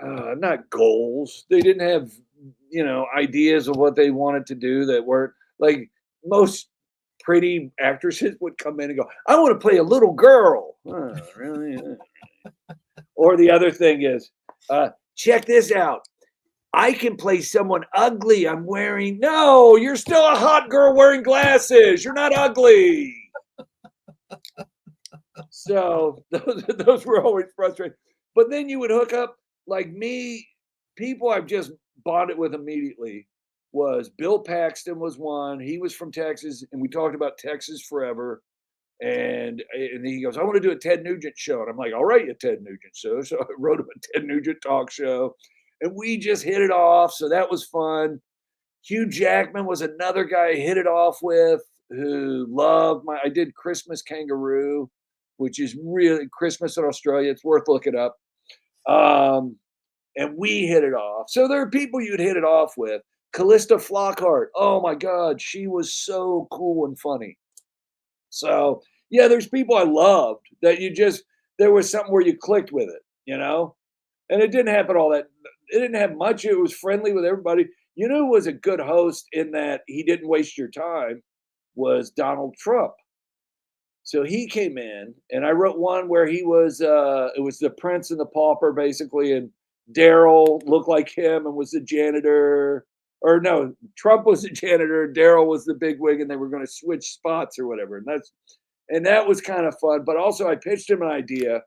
not goals. They didn't have, ideas of what they wanted to do that weren't like most pretty actresses would come in and go, I want to play a little girl. Oh, really? Or the other thing is, check this out. I can play someone ugly. No, you're still a hot girl wearing glasses. You're not ugly. So those were always frustrating. But then you would hook up, like me, people I've just bonded with immediately was Bill Paxton was one. He was from Texas, and we talked about Texas forever. And he goes, I want to do a Ted Nugent show. And I'm like, all right, a Ted Nugent show. So I wrote him a Ted Nugent talk show. and we just hit it off. So that was fun. Hugh Jackman was another guy I hit it off with who loved I did Christmas Kangaroo, which is really Christmas in Australia. It's worth looking up. And we hit it off. So there are people you'd hit it off with. Callista Flockhart. Oh my God, she was so cool and funny. So yeah, there's people I loved that there was something where you clicked with it, And it didn't happen it didn't have much. It was friendly with everybody. You know who was a good host in that he didn't waste your time was Donald Trump. So he came in, and I wrote one where he was, it was the Prince and the Pauper, basically, and Daryl looked like him and was the janitor. Or no, Trump was the janitor, Daryl was the bigwig, and they were going to switch spots or whatever. And that was kind of fun. But also I pitched him an idea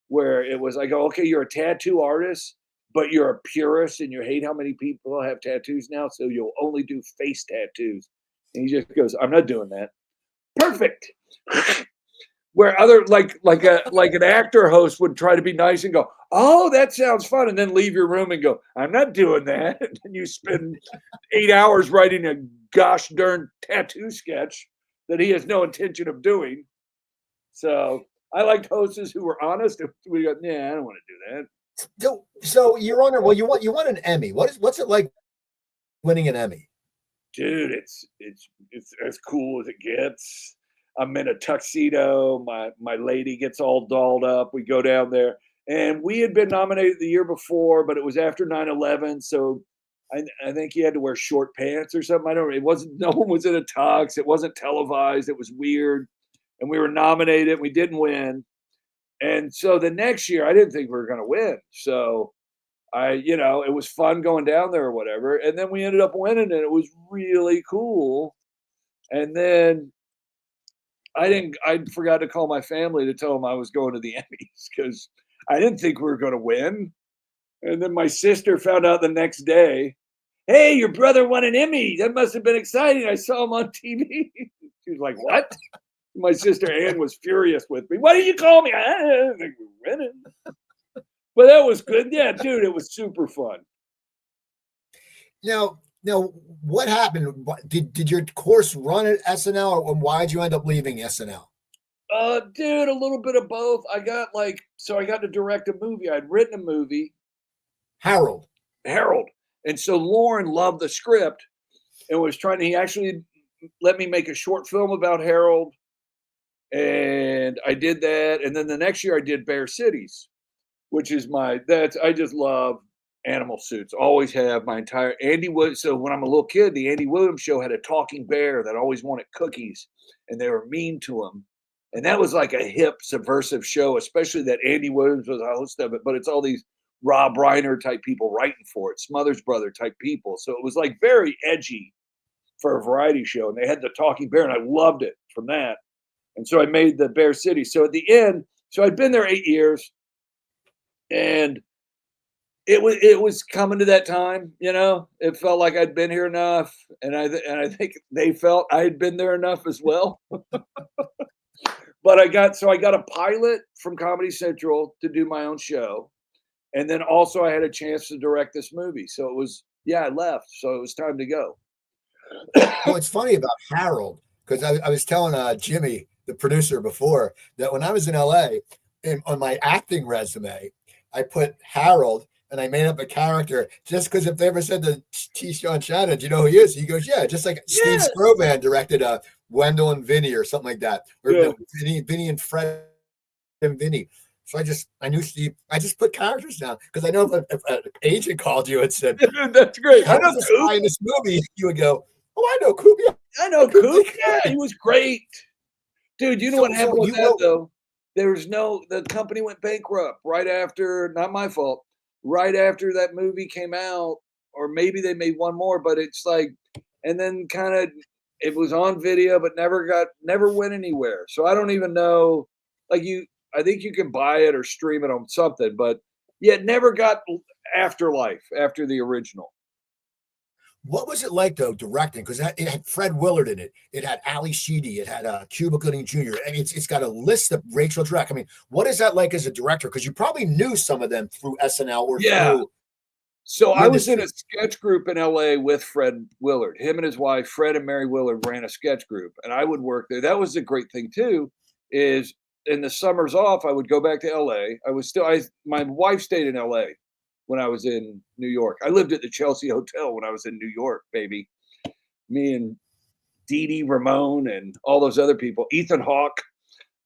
where it was, I go, okay, you're a tattoo artist, but you're a purist and you hate how many people have tattoos now, so you'll only do face tattoos. And he just goes, I'm not doing that. Perfect. Where other like an actor host would try to be nice and go, oh, that sounds fun, and then leave your room and go, I'm not doing that. And you spend 8 hours writing a gosh darn tattoo sketch that he has no intention of doing. So I liked hosts who were honest. We go, yeah, I don't want to do that. So Your Honor, well, you want an Emmy. What's it like winning an Emmy? Dude, it's as cool as it gets. I'm in a tuxedo. My lady gets all dolled up. We go down there, and we had been nominated the year before, but it was after 9/11, so I think you had to wear short pants or something. I don't know. It wasn't. No one was in a tux. It wasn't televised. It was weird, and we were nominated. We didn't win, and so the next year I didn't think we were going to win. So it was fun going down there or whatever, and then we ended up winning, and it was really cool. And then I forgot to call my family to tell them I was going to the Emmys because I didn't think we were going to win. And then my sister found out the next day, hey, your brother won an Emmy. That must have been exciting. I saw him on TV. She was like, what? My sister Ann was furious with me. Why did you call me? I didn't think we were winning. But that was good. Yeah, dude, it was super fun. Now, what happened? Did your course run at SNL, or why did you end up leaving SNL? Dude, a little bit of both. I got to direct a movie. I'd written a movie, Harold. And so Lauren loved the script and was he actually let me make a short film about Harold. And I did that. And then the next year I did Bear Cities, which is I just love animal suits. Always have my entire Andy Williams. So when I'm a little kid, the Andy Williams show had a talking bear that always wanted cookies, and they were mean to him. And that was like a hip, subversive show, especially that Andy Williams was a host of it. But it's all these Rob Reiner type people writing for it, Smothers Brother type people. So it was like very edgy for a variety show. And they had the talking bear, and I loved it from that. And so I made the Bear City. So at the end, so I'd been there 8 years, and it was coming to that time, It felt like I'd been here enough, and I think they felt I had been there enough as well. But I got a pilot from Comedy Central to do my own show, and then also I had a chance to direct this movie. So it was, I left, so it was time to go. Well, it's funny about Harold because I was telling Jimmy, the producer, before that when I was in LA, on my acting resume, I put Harold. And I made up a character just because if they ever said to Sean Shannon, do you know who he is? He goes, yeah, just like Steve Strovan directed Wendell and Vinny or something like that. Or Vinny and Fred and Vinny. So I knew Steve. I just put characters down because I know if an agent called you and said, that's great. I know this guy in this movie, you would go, oh, I know Coop. Yeah. I know Coop. Yeah, he was great. Dude, you know what happened with that, though? The company went bankrupt right after, not my fault, right after that movie came out, or maybe they made one more, but it's like, and then kind of it was on video, but never went anywhere. So I don't even know, I think you can buy it or stream it on something, but it never got afterlife after the original. What was it like, though, directing? Because it had Fred Willard in it. It had Ali Sheedy. It had Cuba Gooding Jr. And it's got a list of Rachel Dratch. I mean, what is that like as a director? Because you probably knew some of them through SNL or through. So I You're in was in the a sketch group in LA with Fred Willard. Him and his wife, Fred and Mary Willard, ran a sketch group, and I would work there. That was a great thing too, is in the summers off, I would go back to LA. My wife stayed in LA when I was in New York. I lived at the Chelsea Hotel when I was in New York, baby. Me and Dee Dee Ramone and all those other people, Ethan Hawke.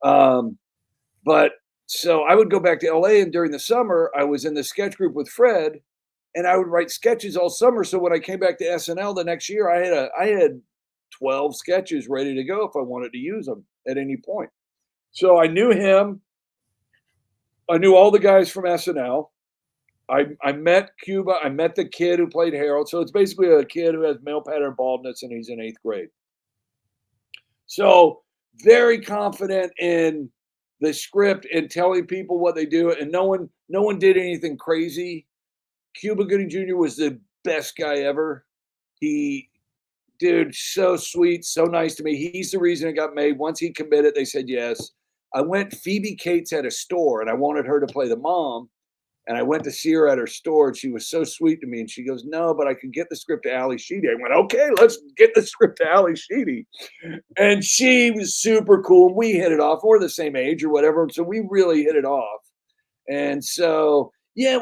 But so I would go back to LA, and during the summer, I was in the sketch group with Fred, and I would write sketches all summer. So when I came back to SNL the next year, I had 12 sketches ready to go if I wanted to use them at any point. So I knew him. I knew all the guys from SNL. I met Cuba. I met the kid who played Harold. So it's basically a kid who has male pattern baldness, and he's in 8th grade. So very confident in the script and telling people what they do, and no one did anything crazy. Cuba Gooding Jr. was the best guy ever. Dude, so sweet, so nice to me. He's the reason it got made. Once he committed, they said yes. Phoebe Cates had a store, and I wanted her to play the mom. And I went to see her at her store, and she was so sweet to me. And she goes, "No, but I could get the script to Ali Sheedy." I went, "Okay, let's get the script to Ali Sheedy." And she was super cool. We hit it off. We're the same age or whatever. So we really hit it off. And so, yeah,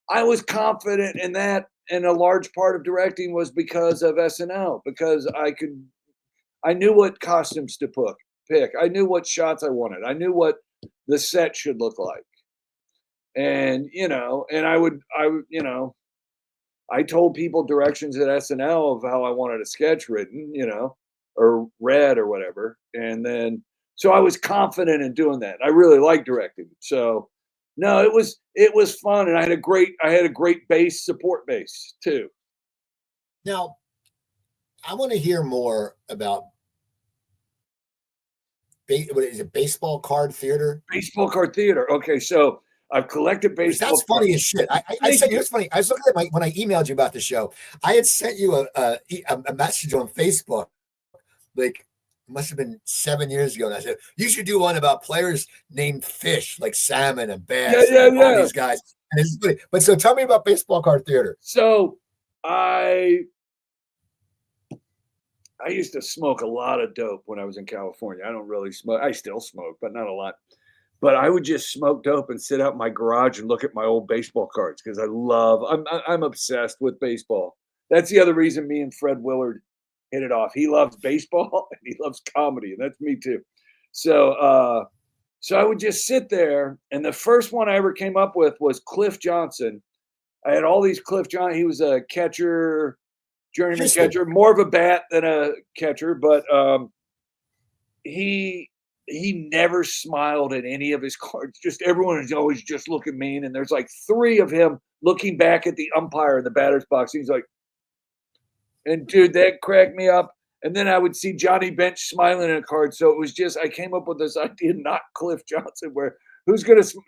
I was confident in that. And a large part of directing was because of SNL, because I knew what costumes to pick. I knew what shots I wanted. I knew what the set should look like. And, I told people directions at SNL of how I wanted a sketch written, or read or whatever. And then, so I was confident in doing that. I really like directing. So no, it was fun. And I had a great support base too. Now, I want to hear more about what is it, baseball card theater? Baseball card theater. Okay. So I've collected baseball. That's funny as shit. I said, it's funny. I was looking at when I emailed you about the show. I had sent you a message on Facebook, like it must have been 7 years ago. And I said, you should do one about players named Fish, like Salmon and Bass, and all these guys. And it's funny. But so tell me about baseball card theater. So I used to smoke a lot of dope when I was in California. I don't really smoke. I still smoke, but not a lot. But I would just smoke dope and sit out in my garage and look at my old baseball cards because I'm obsessed with baseball. That's the other reason me and Fred Willard hit it off. He loves baseball and he loves comedy, and that's me too. So I would just sit there, and the first one I ever came up with was Cliff Johnson. I had all these Cliff Johnson. He was a catcher, journeyman catcher, more of a bat than a catcher, but he never smiled at any of his cards. Just everyone is always just looking mean. And there's like 3 of him looking back at the umpire in the batter's box. He's like, and dude, that cracked me up. And then I would see Johnny Bench smiling in a card. So it was just, I came up with this idea, not Cliff Johnson, where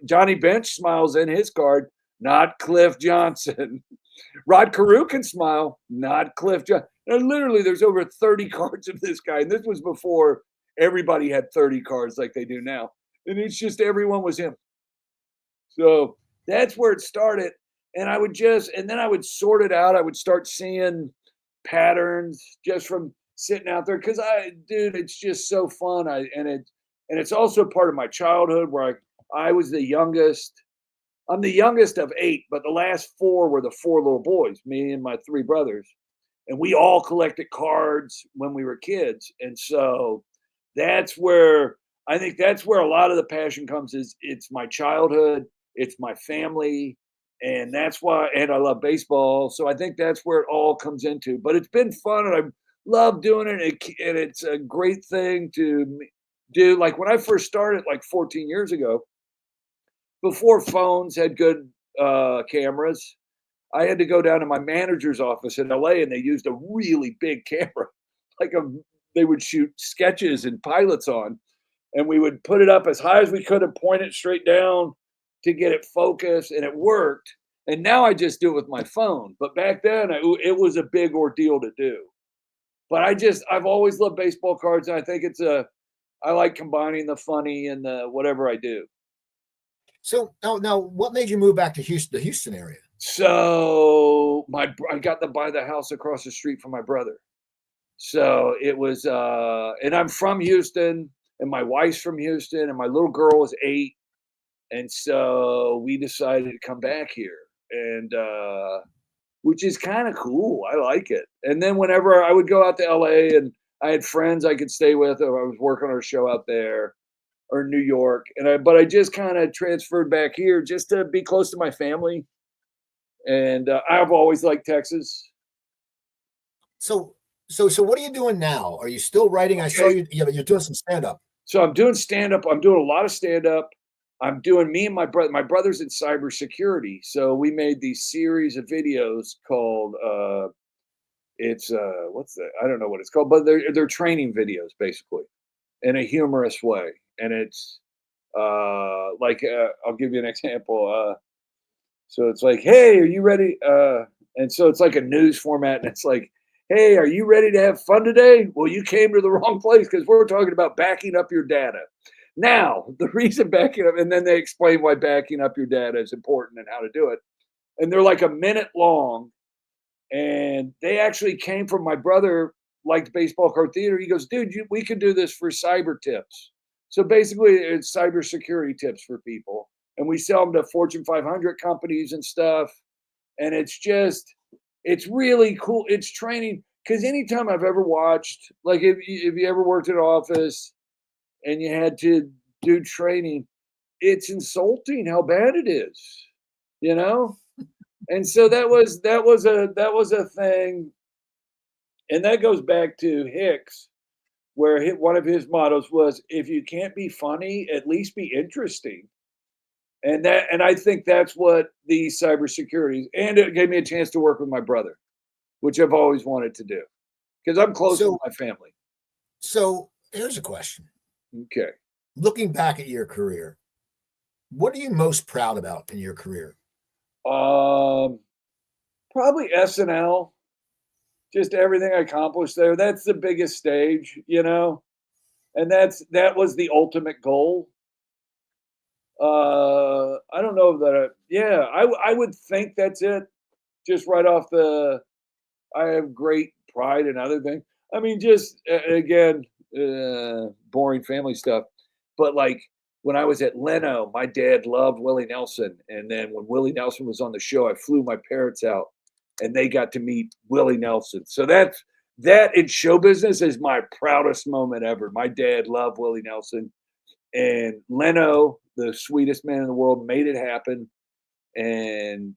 Johnny Bench smiles in his card, not Cliff Johnson. Rod Carew can smile, not Cliff Johnson. And literally there's over 30 cards of this guy. And this was before everybody had 30 cards like they do now. And it's just everyone was him. So that's where it started. And then I would sort it out. I would start seeing patterns just from sitting out there. Cause it's just so fun. And it's also part of my childhood where I was the youngest. I'm the youngest of 8, but the last 4 were the 4 little boys, me and my 3 brothers. And we all collected cards when we were kids. And so I think that's where a lot of the passion comes. It's my childhood, it's my family, and that's why. And I love baseball, so I think that's where it all comes into. But it's been fun, and I love doing it, and it's a great thing to do. Like when I first started, like 14 years ago, before phones had good cameras, I had to go down to my manager's office in LA, and they used a really big camera, they would shoot sketches and pilots on, and we would put it up as high as we could and point it straight down to get it focused, and it worked. And now I just do it with my phone. But back then it was a big ordeal to do. But I've always loved baseball cards, and I think I like combining the funny and the whatever I do. So now what made you move back to Houston, the Houston area? So I got to buy the house across the street from my brother. So it was, and I'm from Houston, and my wife's from Houston, and my little girl was 8, and so we decided to come back here, and which is kind of cool. I like it. And then whenever I would go out to LA, and I had friends I could stay with, or I was working on a show out there, or New York, but I just kind of transferred back here just to be close to my family. And I've always liked Texas. So what are you doing now? Are you still writing? I saw you. Yeah, you're doing some stand up. So I'm doing stand up. I'm doing a lot of stand up. I'm doing me and my brother. My brother's in cybersecurity, so we made these series of videos called it's what's that? I don't know what it's called, but they're training videos basically in a humorous way, and it's like I'll give you an example. So it's like, hey, are you ready? And so it's like a news format, and it's like, hey, are you ready to have fun today? Well, you came to the wrong place because we're talking about backing up your data. Now, the reason backing up, and then they explain why backing up your data is important and how to do it. And they're like a minute long. And they actually came from my brother, liked baseball card theater. He goes, dude, we could do this for cyber tips. So basically, it's cybersecurity tips for people. And we sell them to Fortune 500 companies and stuff. And it's really cool. It's training. Because anytime I've ever watched, like if you ever worked in an office and you had to do training, it's insulting how bad it is, you know? And so that was a thing. And that goes back to Hicks, where one of his mottos was, if you can't be funny, at least be interesting. And I think that's what the cybersecurity, and it gave me a chance to work with my brother, which I've always wanted to do because I'm close with my family. So here's a question. Okay. Looking back at your career, what are you most proud about in your career? Probably SNL. Just everything I accomplished there. That's the biggest stage, you know, and that was the ultimate goal. I don't know that. I would think that's it. Just right off the, I have great pride in other things. I mean, just again, boring family stuff. But like when I was at Leno, my dad loved Willie Nelson, and then when Willie Nelson was on the show, I flew my parents out, and they got to meet Willie Nelson. So that in show business is my proudest moment ever. My dad loved Willie Nelson, and Leno, the sweetest man in the world, made it happen. And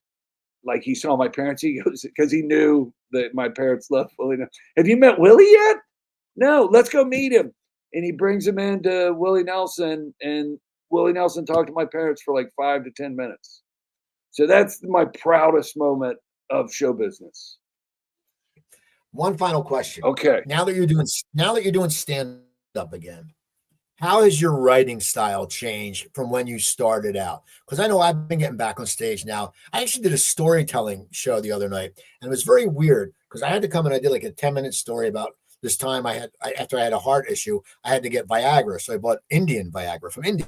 like he saw my parents, he goes, because he knew that my parents loved Willie Nelson. Have you met Willie yet? No, let's go meet him. And he brings him into Willie Nelson, and Willie Nelson talked to my parents for like 5 to 10 minutes. So that's my proudest moment of show business. One final question. Okay. Now that you're doing stand up again, how has your writing style changed from when you started out? Because I know I've been getting back on stage now. I actually did a storytelling show the other night, and it was very weird because I had to come and I did like a 10-minute story about this time after I had a heart issue, I had to get Viagra. So I bought Indian Viagra from India.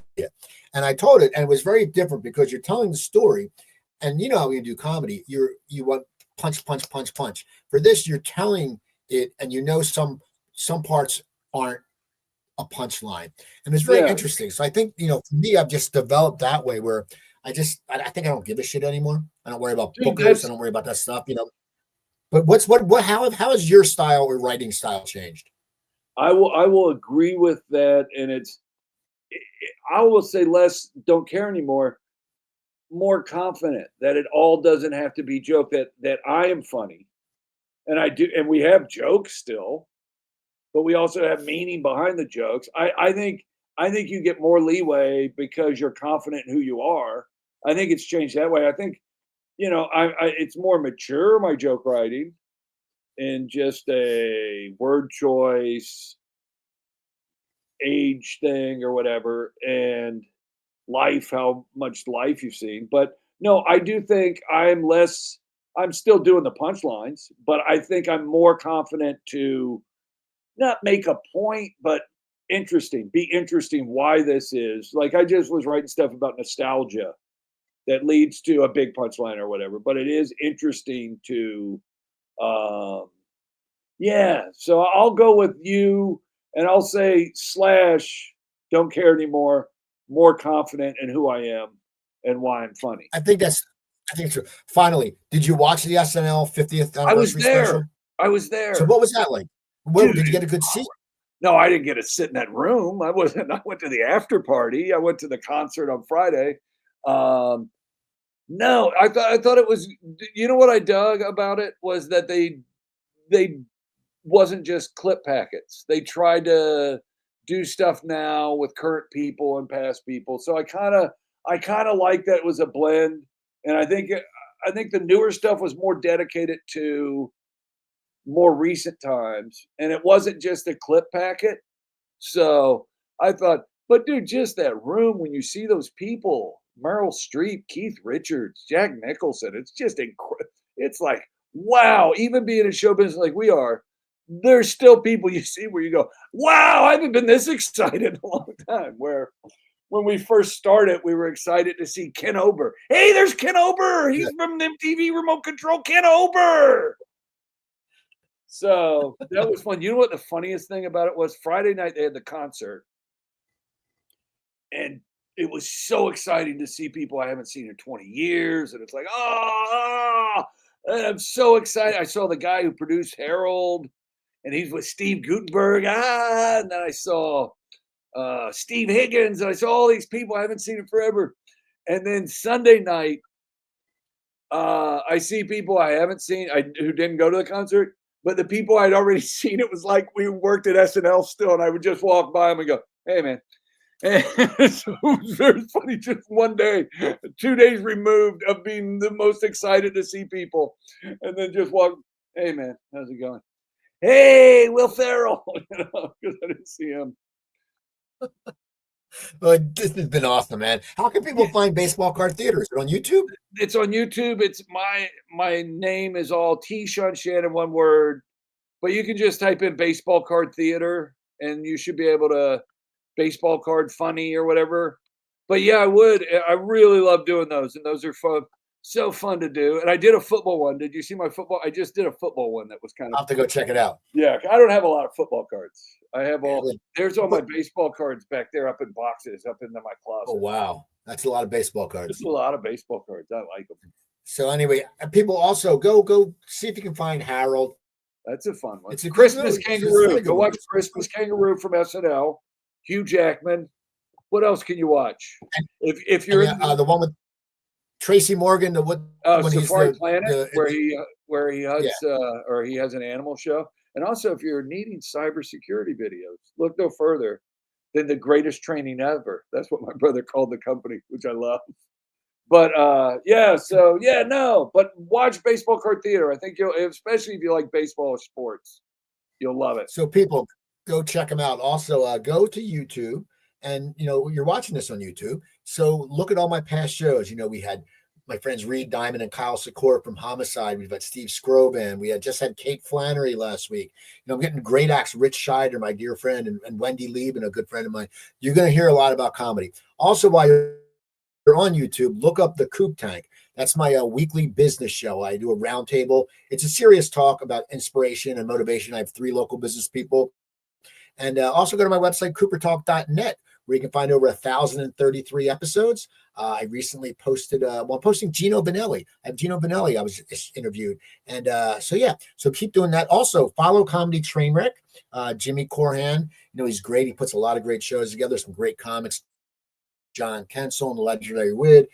And I told it, and it was very different because you're telling the story. And you know how when you do comedy, you want punch, punch, punch, punch. For this, you're telling it, and you know some parts aren't a punchline. And it's very interesting. So I think, for me, I've just developed that way where I think I don't give a shit anymore. I don't worry about bookers. I don't worry about that stuff, But how has your style or writing style changed? I will agree with that, and I will say less don't care anymore, more confident that it all doesn't have to be joke, that I am funny, and I do, and we have jokes still, but we also have meaning behind the jokes. I think you get more leeway because you're confident in who you are. I think it's changed that way. I think it's more mature, my joke writing, and just a word choice, age thing or whatever, and life, how much life you've seen. But no, I do think I'm still doing the punchlines, but I think I'm more confident to not make a point, but be interesting why this is. Like I just was writing stuff about nostalgia that leads to a big punchline or whatever. But it is interesting to, yeah. So I'll go with you, and I'll say slash don't care anymore. More confident in who I am and why I'm funny. I think it's true. Finally, did you watch the SNL 50th I was anniversary there. special? I was there. So what was that like? Where, Dude, did you get a good seat? No, I didn't get to sit in that room. I went to the after party. I went to the concert on Friday. No, I thought it was. You know what I dug about it was that they wasn't just clip packets. They tried to do stuff now with current people and past people. So I kind of like that it was a blend. And I think the newer stuff was more dedicated to more recent times, and it wasn't just a clip packet. So I thought, but dude, just that room when you see those people, Meryl Streep, Keith Richards, Jack Nicholson, it's just incredible. It's like, wow, even being in show business like we are, there's still people you see where you go, wow, I haven't been this excited in a long time. Where when we first started, we were excited to see Ken Ober. Hey, there's Ken Ober. He's from MTV Remote Control, Ken Ober. So that was fun. You know what the funniest thing about it was? Friday night they had the concert, and it was so exciting to see people I haven't seen in 20 years. And it's like, and I'm so excited. I saw the guy who produced Harold, and he's with Steve Gutenberg. And then I saw Steve Higgins, and I saw all these people I haven't seen in forever. And then Sunday night, I see people I haven't seen who didn't go to the concert. But the people I'd already seen, it was like we worked at SNL still, and I would just walk by them and go, hey, man. And so it was very funny, just one day, 2 days removed of being the most excited to see people. And then just walk, hey, man, how's it going? Hey, Will Ferrell, because I didn't see him. Well, this has been awesome, man. How can people find Baseball Card Theater? Is it on YouTube? It's on YouTube. It's my name is all T Sean Shannon, one word, but you can just type in Baseball Card Theater and you should be able to baseball card funny or whatever. But yeah, I really love doing those, and those are fun. So fun to do. And I did a football one. Did you see my football? I just did a football one that was kind of. I'll have to go check it out. Yeah, I don't have a lot of football cards. I have there's all my baseball cards back there up in boxes up into my closet. Oh, wow. That's a lot of baseball cards. It's a lot of baseball cards. I like them. So anyway, people also go see if you can find Harold. That's a fun one. It's a Christmas Kangaroo. Really go watch Christmas Kangaroo from SNL. Hugh Jackman. What else can you watch? If you're the one with Tracy Morgan, Safari Planet, where he hugs or he has an animal show. And also, if you're needing cybersecurity videos, look no further than The Greatest Training Ever. That's what my brother called the company, which I love. But but watch Baseball Card Theater. I think especially if you like baseball or sports, you'll love it. So people, go check them out. Also, go to YouTube, and you're watching this on YouTube. So look at all my past shows. We had my friends Reed Diamond and Kyle Secor from Homicide. We've got Steve Scroban. We had Kate Flannery last week. I'm getting great acts. Rich Scheider, my dear friend, and Wendy Lieben, a good friend of mine. You're going to hear a lot about comedy. Also, while you're on YouTube, look up the Coop Tank. That's my weekly business show. I do a roundtable. It's a serious talk about inspiration and motivation. I have 3 local business people. And also go to my website, coopertalk.net, where you can find over 1,033 episodes. I recently posted, I'm posting Gino Bonelli. I have Gino Bonelli. I was just interviewed. And so keep doing that. Also, follow Comedy Trainwreck. Jimmy Corhan, he's great. He puts a lot of great shows together, some great comics. John Kensel and the Legendary Wid,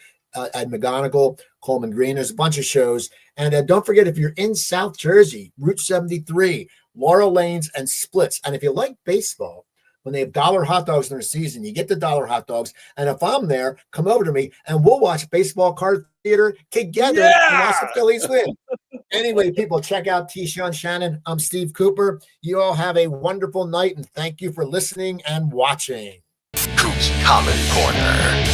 Ed McGonigal, Coleman Green. There's a bunch of shows. And don't forget, if you're in South Jersey, Route 73, Laurel Lanes, and Splits. And if you like baseball, when they have dollar hot dogs in their season, you get the dollar hot dogs. And if I'm there, come over to me and we'll watch Baseball Card Theater together and watch the Phillies win. Anyway, people, check out T. Sean Shannon. I'm Steve Cooper. You all have a wonderful night, and thank you for listening and watching. Coops Comedy Corner.